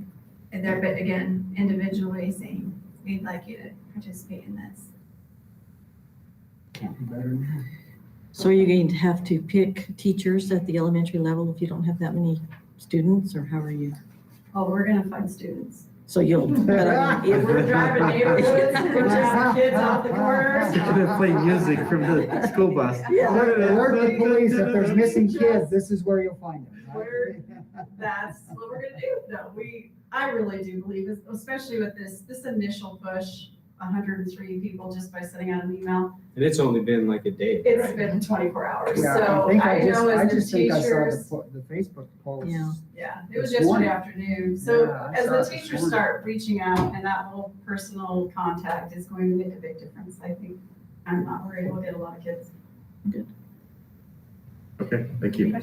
they're, but again, individually saying, we'd like you to participate in this. Can't be better than that. So are you going to have to pick teachers at the elementary level if you don't have that many students, or how are you? Oh, we're gonna find students. So you'll, but I mean, If we're driving neighborhoods, we're just kids off the corners. You're gonna play music from the school bus. Alert the police, if there's missing kids, this is where you'll find them. That's what we're gonna do. No, I really do believe, especially with this initial push, 103 people just by sending out an email. And it's only been like a day. It's been 24 hours, Yeah, so I know as the think I saw teachers. the Facebook post. Yeah, it was This yesterday morning. afternoon. So Yeah, I as saw the it this teachers morning. start reaching out and that whole personal contact is going to make a big difference, I think. I'm not worried, we'll get a lot of kids. Okay, thank you.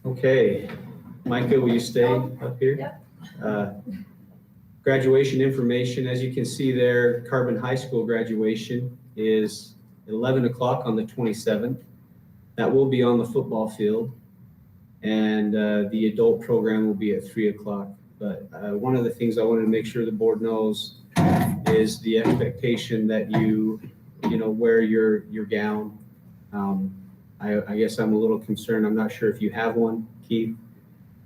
Okay, Micah, will you stay up here? Yep. Graduation information, as you can see there, Carbon High School graduation is 11 o'clock on the 27th. That will be on the football field. And the adult program will be at 3 o'clock. But one of the things I wanted to make sure the board knows is the expectation that you wear your gown. I guess I'm a little concerned. I'm not sure if you have one, Keith.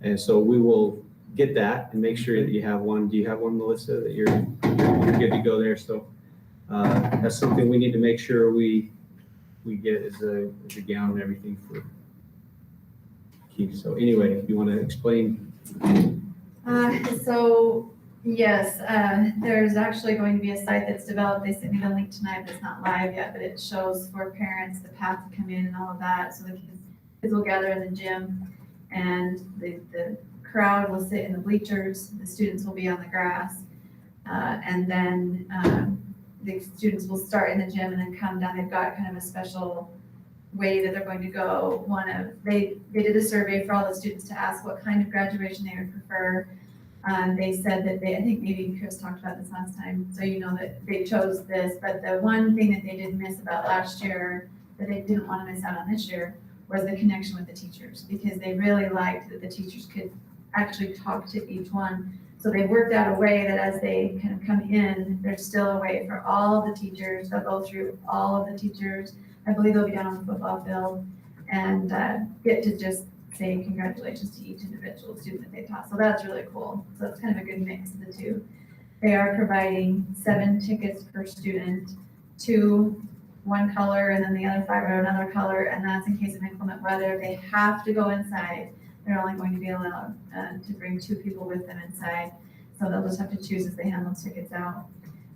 And so we will get that and make sure that you have one. Do you have one, Melissa, that you're good to go there? So that's something we need to make sure we get as a gown and everything for Keith. So anyway, if you want to explain. So yes, there's actually going to be a site that's developed. They sent me the link tonight, but it's not live yet, but it shows for parents the path to come in and all of that. So the kids will gather in the gym and the crowd will sit in the bleachers. The students will be on the grass. And then the students will start in the gym and then come down. They've got kind of a special way that they're going to go. They did a survey for all the students to ask what kind of graduation they would prefer. They said that I think maybe Chris talked about this last time, so you know that they chose this, but the one thing that they did miss about last year that they didn't want to miss out on this year was the connection with the teachers, because they really liked that the teachers could actually talk to each one. So they worked out a way that as they kind of come in, there's still a way for all of the teachers, they'll go through all of the teachers. I believe they'll be down on the football field and get to just say congratulations to each individual student that they taught. So that's really cool. So it's kind of a good mix of the two. They are providing 7 tickets per student, 2 one color and then the other 5 are another color, and that's in case of inclement weather. They have to go inside. They're only going to be allowed to bring 2 people with them inside. So they'll just have to choose as they hand those tickets out.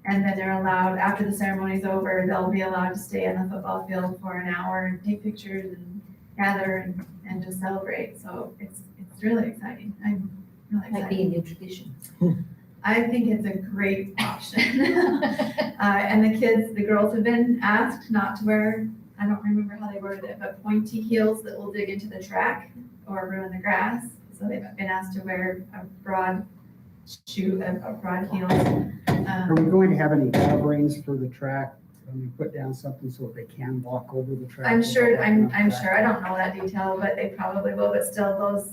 And then they're allowed, after the ceremony's over, they'll be allowed to stay on the football field for an hour and take pictures and gather and just celebrate. So it's really exciting. I'm really excited. Might be a new tradition. I think it's a great option. And the girls have been asked not to wear, I don't remember how they worded it, but pointy heels that will dig into the track or ruin the grass. So they've been asked to wear a broad shoe, a broad heel. Are we going to have any coverings for the track? When we put down something so that they can walk over the track? I'm sure. I don't know that detail, but they probably will. But still,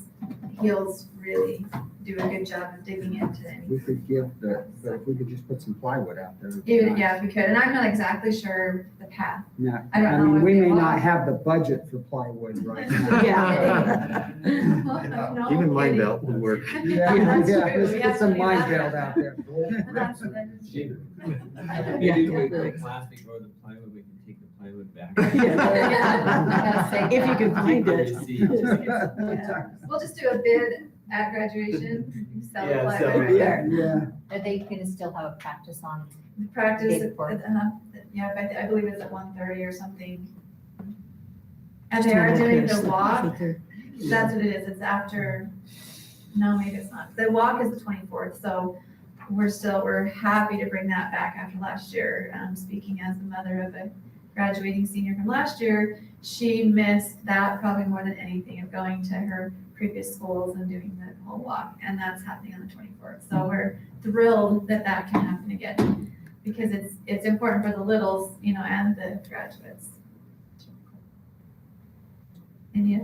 he'll really do a good job of digging into it. We could give but if we could just put some plywood out there. Even, yeah, if we could, and I'm not exactly sure the path. Now, I don't know mean, if we they may want- not have the budget for plywood right now. Yeah. No Even mine kidding. belt would work. Yeah, That's yeah, true. let's We get have some to do mine that. belt out there. That's- You do with the plastic or the plywood, we can take the plywood back. If you can find it. Yeah. We'll just do a bid at graduation, sell the Yeah, plywood sell it. right there. Yeah, Are they gonna still have a practice on? The practice, Day before. yeah, but I believe it's at 1:30 or something. And they are doing the walk, that's what it is, it's after, no, maybe it's not. The walk is the 24th, so we're happy to bring that back after last year. Speaking as the mother of a graduating senior from last year, she missed that probably more than anything, of going to her previous schools and doing the whole walk, and that's happening on the 24th. So we're thrilled that that can happen again, because it's important for the littles, and the graduates. Any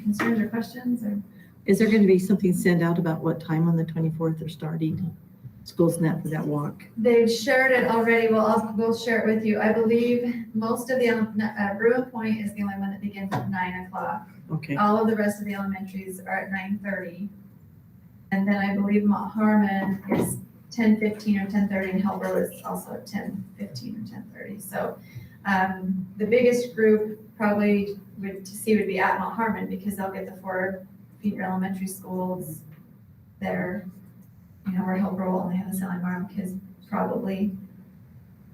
concerns or questions, or? Is there going to be something sent out about what time on the 24th they're starting? Schools and that for that walk? They've shared it already. We'll share it with you. I believe most of the, Bruin Point is the only one that begins at 9 o'clock. Okay. All of the rest of the elementaries are at 9:30. And then I believe Mount Harmon is 10:15 or 10:30, and Hillsborough is also at 10:15 or 10:30. So the biggest group probably would be at Mount Harmon, because they'll get the 4 feeder elementary schools there. Where Hillsborough will only have the Sally Marm kids probably.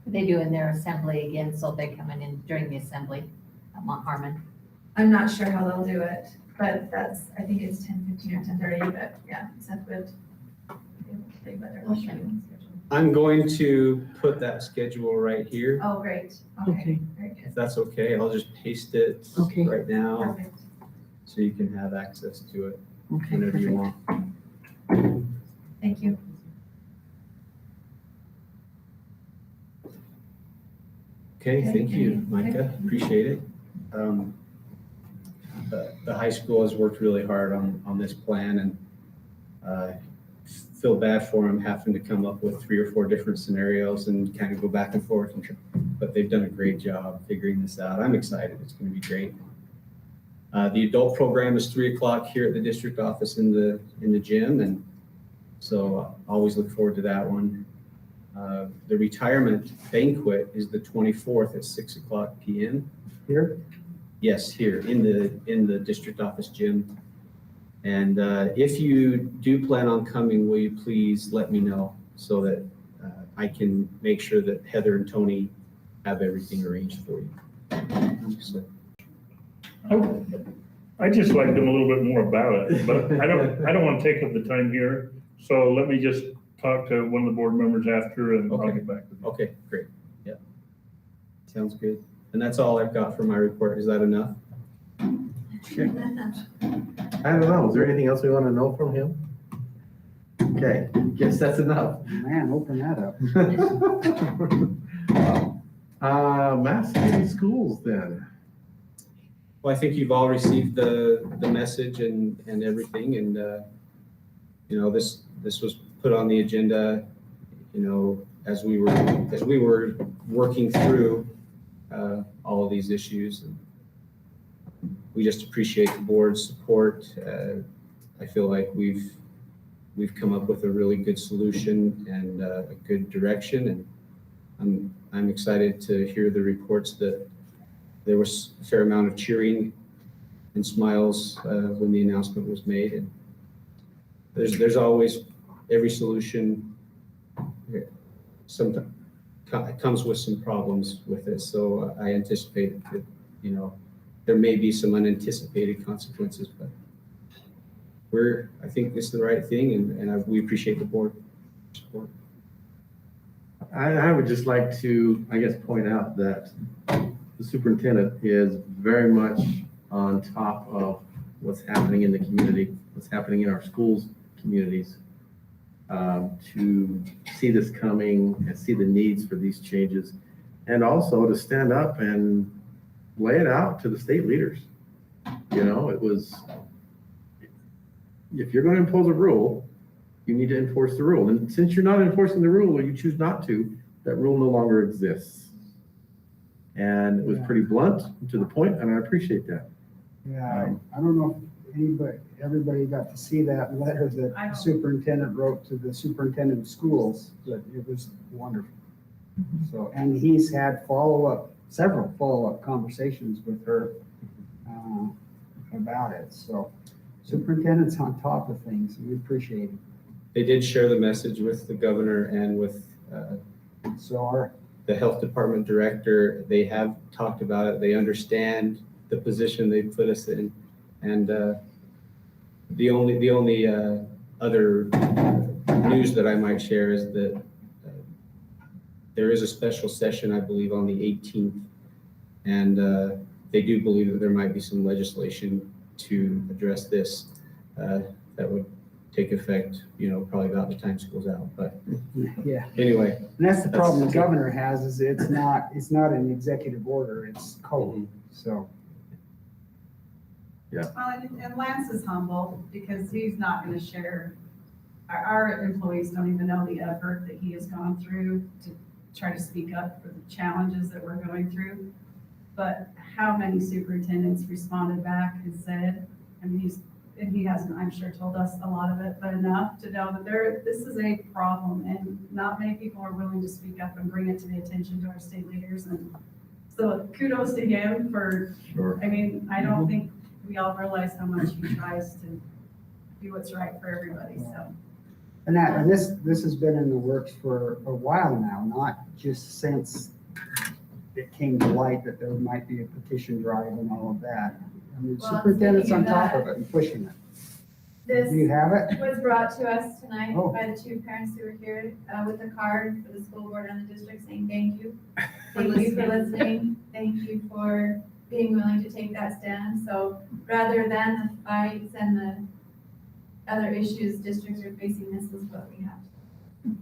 They do in their assembly again, so they're coming in during the assembly at Mount Harmon. I'm not sure how they'll do it, but I think it's 10:15 or 10:30, but yeah, Seth would be able to say whether they'll show you. I'm going to put that schedule right here. Oh, great. Okay, very good. If that's okay, I'll just paste it Okay. right now, Perfect. so you can have access to it Okay, whenever you perfect. want. Thank you. Okay, Okay, thank you, okay. Micah, appreciate it. The high school has worked really hard on this plan, and feel bad for them having to come up with 3 or 4 different scenarios and kind of go back and forth, but they've done a great job figuring this out. I'm excited, it's gonna be great. The adult program is 3 o'clock here at the district office in the gym, and so I always look forward to that one. The retirement banquet is the 24th at 6 o'clock PM. Here? Yes, here in the district office gym. And if you do plan on coming, will you please let me know, so that I can make sure that Heather and Tony have everything arranged for you. So, I just like them a little bit more about it, but I don't want to take up the time here. So let me just talk to one of the board members after, and I'll Okay. get back with you. Okay, great. Yeah. Sounds good. And that's all I've got for my report. Is that enough? I don't know, is there anything else we want to know from him? Okay, guess that's enough. man, open that up. Mass City Schools then. Well, I think you've all received the message and everything, and, this was put on the agenda, as we were working through all of these issues. And we just appreciate the board's support. I feel like we've come up with a really good solution and a good direction, and I'm excited to hear the reports that there was a fair amount of cheering and smiles when the announcement was made. And there's always, every solution sometimes comes with some problems with it. So I anticipate that, there may be some unanticipated consequences, but I think this is the right thing, and we appreciate the board support. I would just like to, point out that the superintendent is very much on top of what's happening in the community, what's happening in our schools, communities, to see this coming and see the needs for these changes, and also to stand up and lay it out to the state leaders. if you're gonna impose a rule, you need to enforce the rule. And since you're not enforcing the rule, or you choose not to, that rule no longer exists. And it was pretty blunt and to the point, and I appreciate that. Yeah, I don't know if everybody got to see that letter that the superintendent wrote to the superintendent of schools, but it was wonderful. So, and he's had several follow-up conversations with her about it. So superintendent's on top of things, and we appreciate it. They did share the message with the governor and with the health department director. They have talked about it. They understand the position they put us in. And the only other news that I might share is that there is a special session, I believe, on the 18th. And they do believe that there might be some legislation to address this that would take effect, probably about the time school's out. But yeah, anyway. And that's the problem the governor has, is it's not an executive order, it's code, so. Yeah. Well, and Lance is humble because he's not gonna share, our employees don't even know the effort that he has gone through to try to speak up for the challenges that we're going through. But how many superintendents responded back and said, he hasn't, I'm sure, told us a lot of it, but enough to know that this is a problem, and not many people are willing to speak up and bring it to the attention to our state leaders. And so kudos to him for, Sure. I don't think we all realize how much he tries to do what's right for everybody, so. And this has been in the works for a while now, not just since it came to light that there might be a petition drive and all of that. I mean, Well, superintendent's on speaking of top that, of it and pushing it. This Do you have it? was brought to us tonight Oh. by the two parents who were here with a card for the school board and the district saying thank you. Thank you for listening. Thank you for being willing to take that stand. So rather than the fights and the other issues districts are facing, this is what we have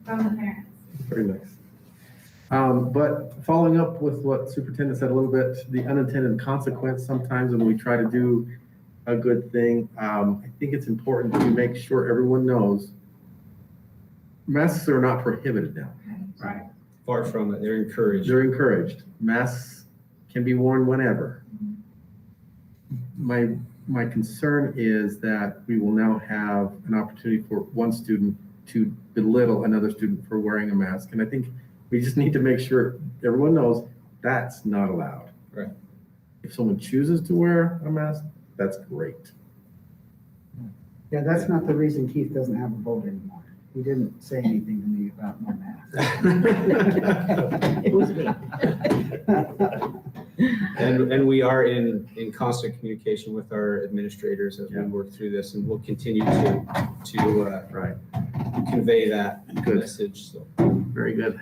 from the parents. Very nice. But following up with what Superintendent said a little bit, the unintended consequence sometimes when we try to do a good thing, I think it's important to make sure everyone knows masks are not prohibited now. Right. Far from it, they're encouraged. They're encouraged. Masks can be worn whenever. My concern is that we will now have an opportunity for one student to belittle another student for wearing a mask. And I think we just need to make sure everyone knows that's not allowed. Right. If someone chooses to wear a mask, that's great. Yeah, that's not the reason Keith doesn't have a vote anymore. He didn't say anything to me about no mask. It was me. And we are in constant communication with our administrators as we work through this, and we'll continue to convey that message. So. Very good.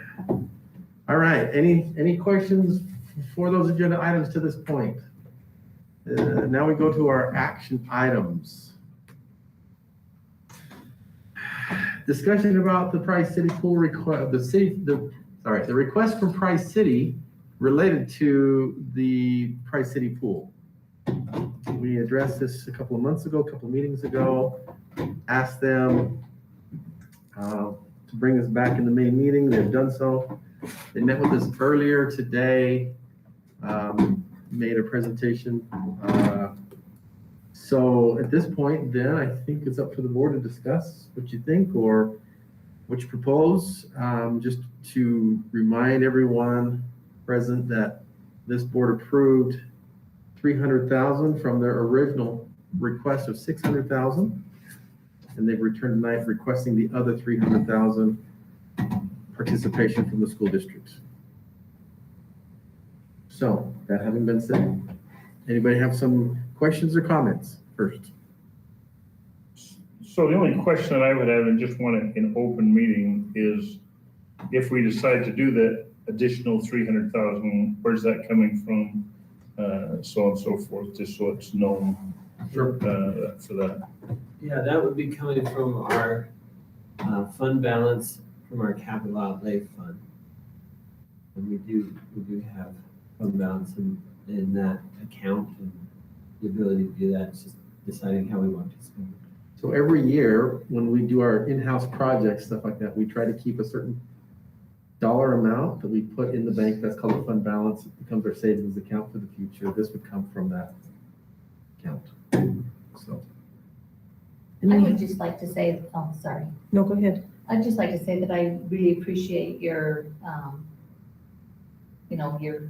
All right, any questions for those agenda items to this point? Now we go to our action items. Discussion about the Price City Pool request, the request from Price City related to the Price City Pool. We addressed this a couple of months ago, a couple of meetings ago, asked them to bring us back in the main meeting. They've done so. They met with us earlier today, made a presentation. So at this point, then I think it's up to the board to discuss what you think or what you propose. Just to remind everyone present that this board approved $300,000 from their original request of $600,000, and they've returned tonight requesting the other $300,000 participation from the school districts. So that having been said, anybody have some questions or comments first? So the only question that I would have, and just want it in open meeting, is if we decide to do that additional 300,000, where's that coming from? So on and so forth, just so it's known for that. Yeah, that would be coming from our fund balance from our capital outlay fund. And we do have fund balance in that account, and the ability to do that is just deciding how we want to spend it. So every year, when we do our in-house projects, stuff like that, we try to keep a certain dollar amount that we put in the bank. That's called a fund balance. It becomes our savings account for the future. This would come from that account. So, I would just like to say, oh, sorry. No, go ahead. I'd just like to say that I really appreciate your, your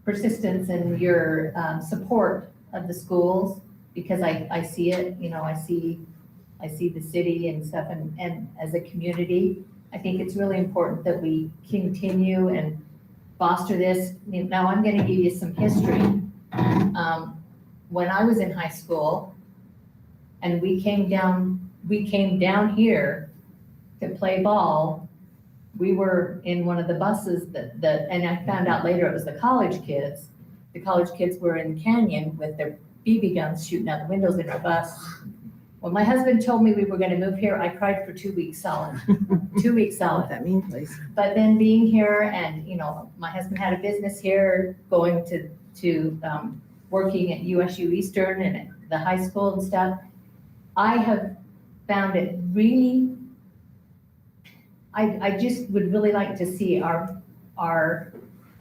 persistence and your support of the schools, because I see it, I see the city and stuff, and as a community, I think it's really important that we continue and foster this. Now, I'm gonna give you some history. When I was in high school and we came down here to play ball, we were in one of the buses and I found out later it was the college kids. The college kids were in the canyon with their BB guns shooting out the windows in our bus. When my husband told me we were gonna move here, I cried for 2 weeks solid, 2 weeks solid. That mean place. But then being here and, my husband had a business here, going to working at USU Eastern and at the high school and stuff. I have found it really, I just would really like to see our,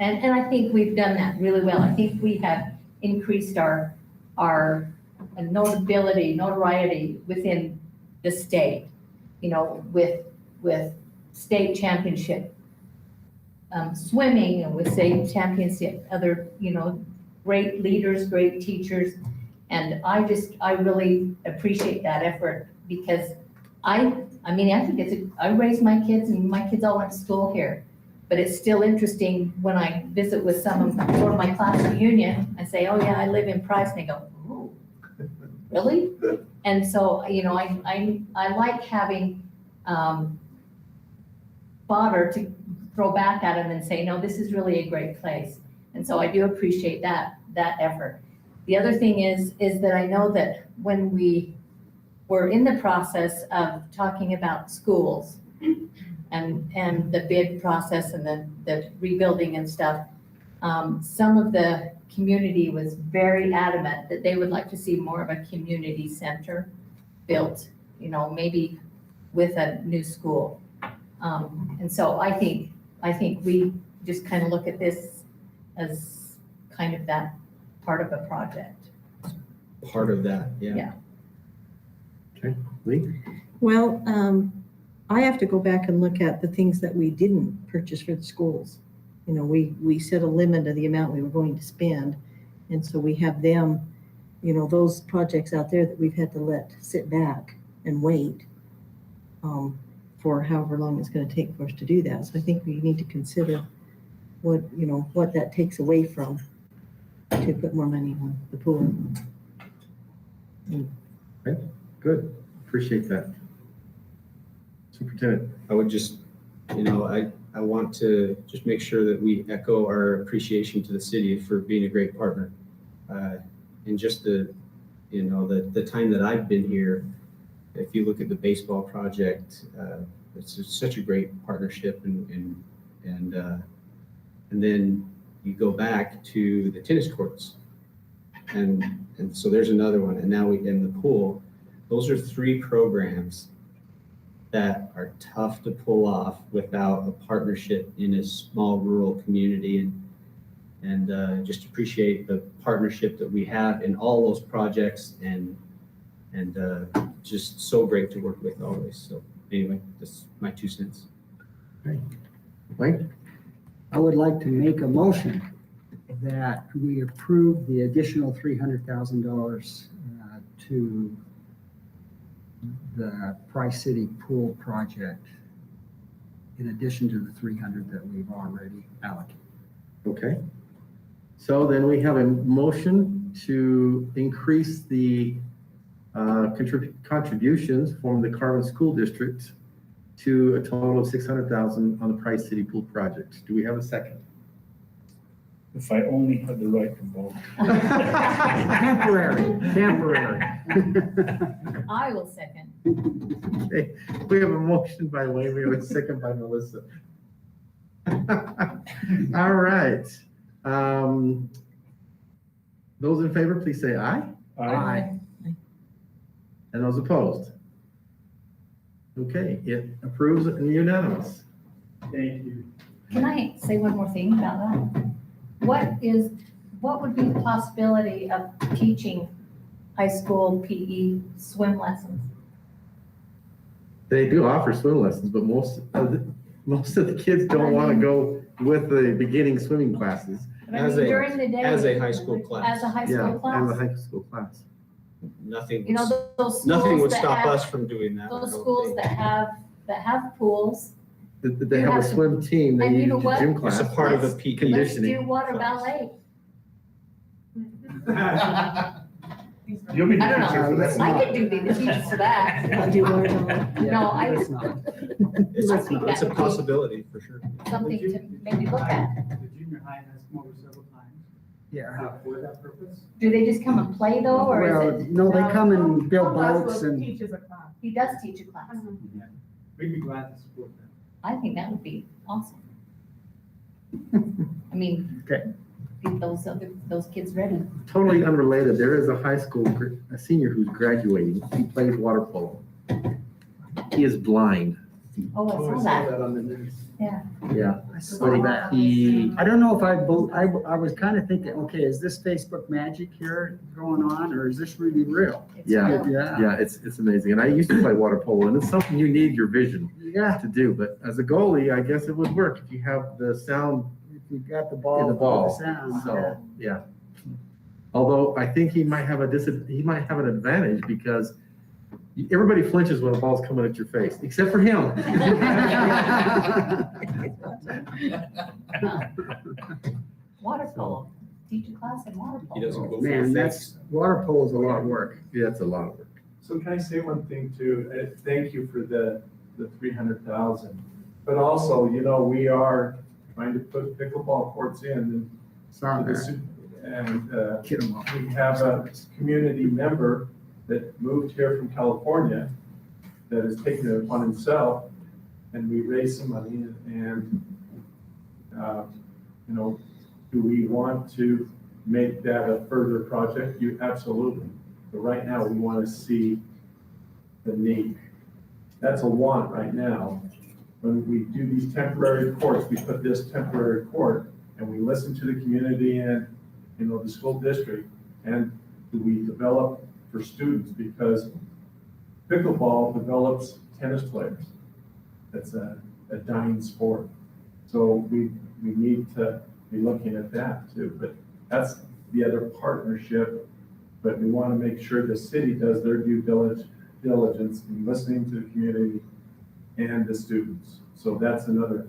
and I think we've done that really well. I think we have increased our notoriety within the state, with state championship swimming and with state championship, other, great leaders, great teachers. And I really appreciate that effort, because I think I raised my kids and my kids all went to school here. But it's still interesting when I visit with some of my class reunion and say, oh yeah, I live in Price, and they go, oh, really? And so, I like having fodder to throw back at them and say, no, this is really a great place. And so I do appreciate that effort. The other thing is that I know that when we were in the process of talking about schools and the bid process and the rebuilding and stuff, some of the community was very adamant that they would like to see more of a community center built, maybe with a new school. And so I think we just kind of look at this as kind of that part of a project. Part of that, yeah. Yeah. okay, Lee? Well, I have to go back and look at the things that we didn't purchase for the schools. We set a limit of the amount we were going to spend. And so we have them, those projects out there that we've had to let sit back and wait for however long it's going to take for us to do that. So I think we need to consider what that takes away from to put more money on the pool. Good, appreciate that. Superintendent? I would just, I want to just make sure that we echo our appreciation to the city for being a great partner. And just the time that I've been here, if you look at the baseball project, it's just such a great partnership, and then you go back to the tennis courts, and so there's another one, and now in the pool. Those are 3 programs that are tough to pull off without a partnership in a small rural community, and just appreciate the partnership that we have in all those projects, and just so great to work with always. So anyway, that's my 2 cents. Mike? I would like to make a motion that we approve the additional $300,000 to the Price City Pool project, in addition to the 300 that we've already allocated. Okay. So then we have a motion to increase the contributions from the Carmen School District to a total of $600,000 on the Price City Pool project. Do we have a second? If I only had the right to vote. Temporary. I will second. Okay, we have a motion by Wayne, we have a second by Melissa. All right. Those in favor, please say aye. Aye. And those opposed? Okay, it approves and unanimous. Thank you. Can I say one more thing about that? What would be the possibility of teaching high school PE swim lessons? They do offer swim lessons, but most of the kids don't want to go with the beginning swimming classes. But I mean, during the day. As a high school class. As a high Yeah, school and the class. high school class. Nothing, You know, those nothing would schools that stop have, us from doing that. I those don't schools think. that have pools, They You have a have to- swim team, they and you use know a what? gym It's class. a part of the Let's- PE. let's Conditioning. do water ballet. You'll be the I don't teacher for know. that. I could be the teacher for that. I'll do water ballet. No, I- Let's not. It's I think it's a that would be possibility for sure. Something to maybe look at. The junior high has come over several times Yeah. for that purpose. Do they just come and play though, or Well, is it? no, they come and build Tom boats Boswell and, teaches a class. He does teach a class. We'd be glad to support that. I think that would be awesome. I mean, Okay. get those kids ready. Totally unrelated, there is a high school, a senior who's graduating, he plays water polo. He is blind, Oh, I saw that. on the news. yeah. I saw that. He, I don't know if I was kind of thinking, okay, is this Facebook magic here going on, or is this really real? It's Yeah. real. yeah, it's amazing, and I used to play water polo, and it's something you need your vision Yeah, to do, but as a goalie, I guess it would work if you have the sound if you got the ball. in the ball, sound, yeah. so, yeah. Although I think he might have he might have an advantage because everybody flinches when a ball's coming at your face, except for him. Water polo, teach a class in water He polo. doesn't go for Man, the that's, water polo is a lot of work. Yeah, it's a lot of work. So can I say one thing too? Thank you for the 300,000. But also, you know, we are trying to put pickleball courts in Saw that. and Get 'em off. we have a community member that moved here from California that has taken it upon himself, and we raised some money and, you know, do we want to make that a further project? You absolutely. But right now, we want to see the need. That's a want right now. When we do these temporary courts, we put this temporary court and we listen to the community and, you know, the school district, and we develop for students, because pickleball develops tennis players. That's a dying sport. So we need to be looking at that too, but that's the other partnership. But we want to make sure the city does their due diligence in listening to the community and the students. So that's another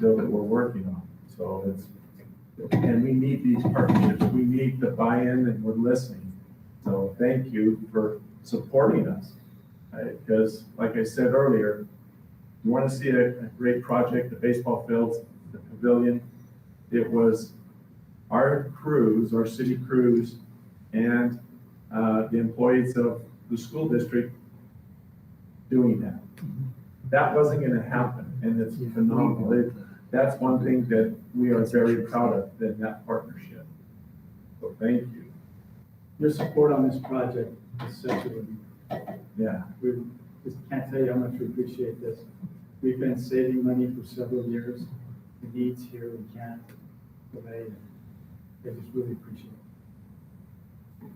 bill that we're working on. So and we need these partnerships. We need the buy-in, and we're listening. So thank you for supporting us. Because like I said earlier, you want to see a great project, the baseball fields, the pavilion. It was our crews, our city crews, and the employees of the school district doing that. That wasn't going to happen, and it's phenomenal. That's one thing that we are very proud of, in that partnership. So thank you. Your support on this project is such a, Yeah. we just can't tell you how much we appreciate this. We've been saving money for several years. The needs here, we can't delay. I just really appreciate it.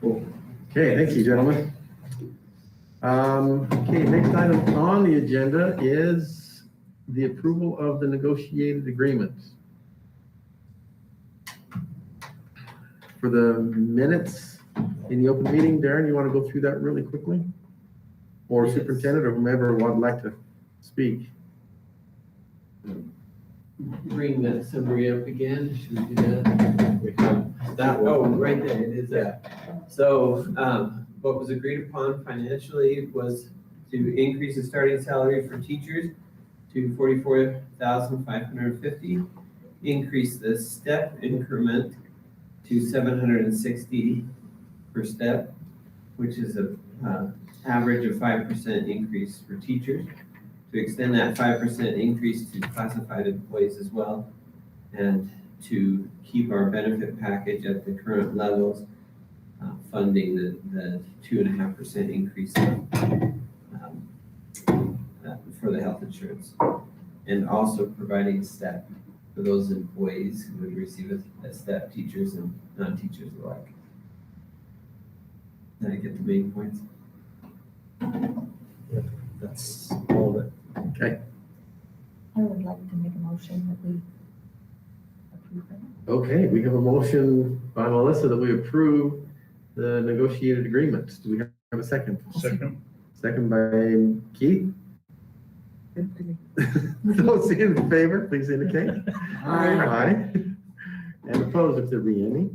Cool. Okay, thank you, gentlemen. Okay, next item on the agenda is the approval of the negotiated agreement. For the minutes in the open meeting, Darren, you want to go through that really quickly? Or Yes. superintendent, or whomever would like to speak? Bring that summary up again, should we do that? That, oh, right there, it is there. So, what was agreed upon financially was to increase the starting salary for teachers to 44,550, increase the step increment to 760 per step, which is a average of 5% increase for teachers, to extend that 5% increase to classified employees as well, and to keep our benefit package at the current levels, funding the 2.5% increase for the health insurance. And also providing a step for those employees who would receive a step, teachers and non-teachers alike. Did I get the main points? That's all of it. Okay, I would like to make a motion that we approve it. okay, we have a motion by Melissa that we approve the negotiated agreement. Do we have a second? Second. Second by Keith. Those in favor, please indicate. Aye. And opposed if there be any.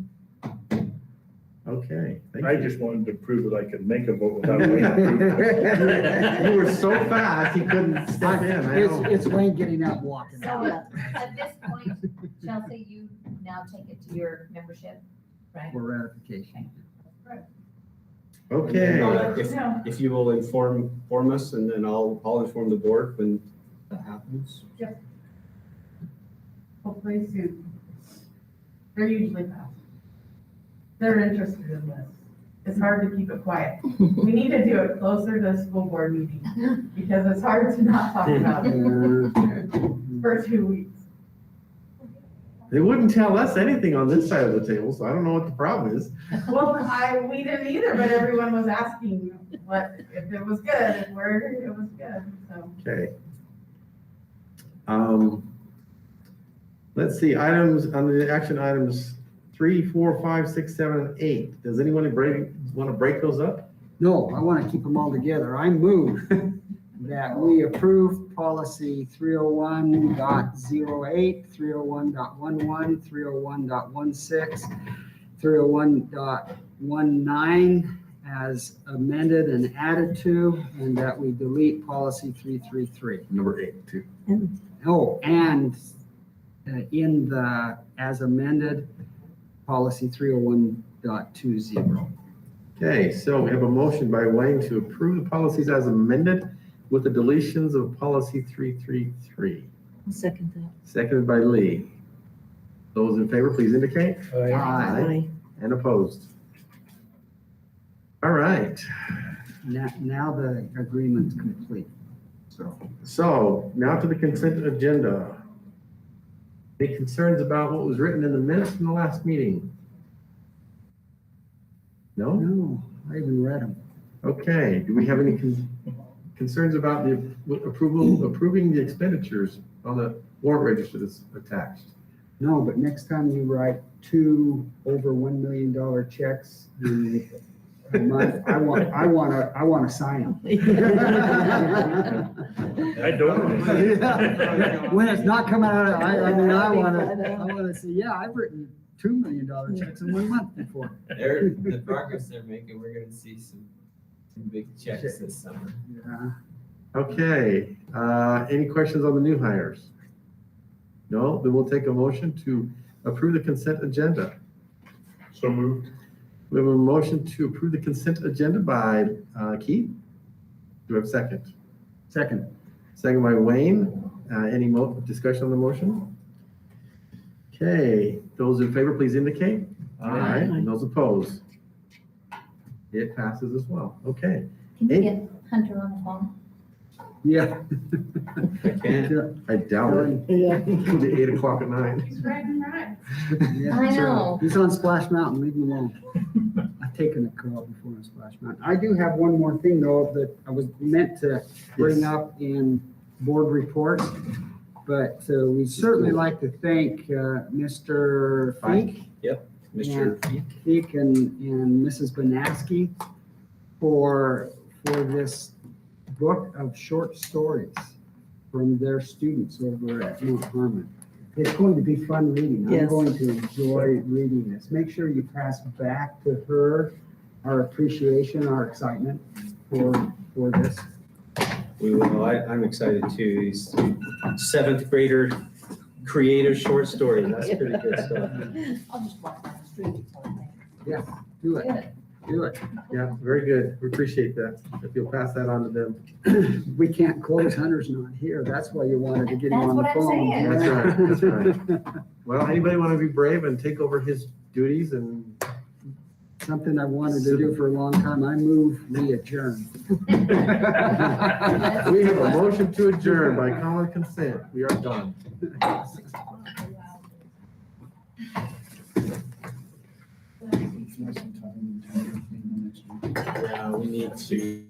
Okay. thank I you. just wanted to prove that I could make a vote without waiting. You were so fast, he couldn't step in. I know. It's Wayne getting out walking. So at this point, Chelsea, you now take it to your membership, right? For ratification. Okay. If you will inform us, and then I'll inform the board when that happens. Hopefully soon. They're usually fast. They're interested in this. It's hard to keep it quiet. We need to do it closer to the school board meeting because it's hard to not talk about it for 2 weeks. They wouldn't tell us anything on this side of the table, so I don't know what the problem is. Well, we didn't either, but everyone was asking what, if it was good and where it was good, so. Okay. Let's see, items, under the action items 3, 4, 5, 6, 7, and 8. Does anyone want to break those up? No, I want to keep them all together. I move that we approve policy 301.08, 301.11, 301.16, 301.19 as amended and added to, and that we delete policy 333. Number 8, too. Oh, and in the, as amended, policy 301.20. Okay, so we have a motion by Wayne to approve the policies as amended with the deletions of policy 333. I'll second that. Seconded by Lee. Those in favor, please indicate. Aye. And opposed. All right, Now the agreement's complete. so now to the consent agenda. Any concerns about what was written in the minutes from the last meeting? No? No, I even read them. Okay, do we have any concerns about the approving the expenditures on the warrant register that's attached? No, but next time you write 2 over $1 million checks in a month, I want to sign them. I don't. When it's not coming out, I want to say, yeah, I've written $2 million checks in 1 month before. The progress they're making, we're gonna see some big checks this summer. Yeah. Okay, any questions on the new hires? No, then we'll take a motion to approve the consent agenda. So moved. We have a motion to approve the consent agenda by Keith. Do we have a second? Second. Second by Wayne. Any discussion on the motion? Okay, those in favor, please indicate. Aye. And those opposed? It passes as well. Okay. Can you get Hunter on the phone? Yeah. I doubt it. Yeah. It'll be 8 o'clock at night. He's riding right. Yeah, I so know. He's on Splash Mountain, leave him alone. I've taken a call before on Splash Mountain. I do have one more thing though, that I was meant to bring Yes. up in board reports. But we'd certainly like to thank Mr. Fink. Mr. Fink and Mrs. Banaski for this book of short stories from their students over at Mount Harmon. It's going to be fun reading. I'm Yes. going to enjoy reading this. Make sure you pass back to her our appreciation, our excitement for this. We will, I'm excited too. These 7th grader creative short story. That's pretty good stuff. I'll just walk down the street. so I think. Yeah, do it. Good. Do it. Yeah, very good. We appreciate that. If you'll pass that on to them. We can't close. Hunter's not here. That's why you wanted to get him That's on the what I'm phone. saying. That's right, that's right. Well, anybody want to be brave and take over his duties and something I wanted to do for a long time. I move, we adjourn. We have a motion to adjourn by common consent. We are done. Yeah, we need to.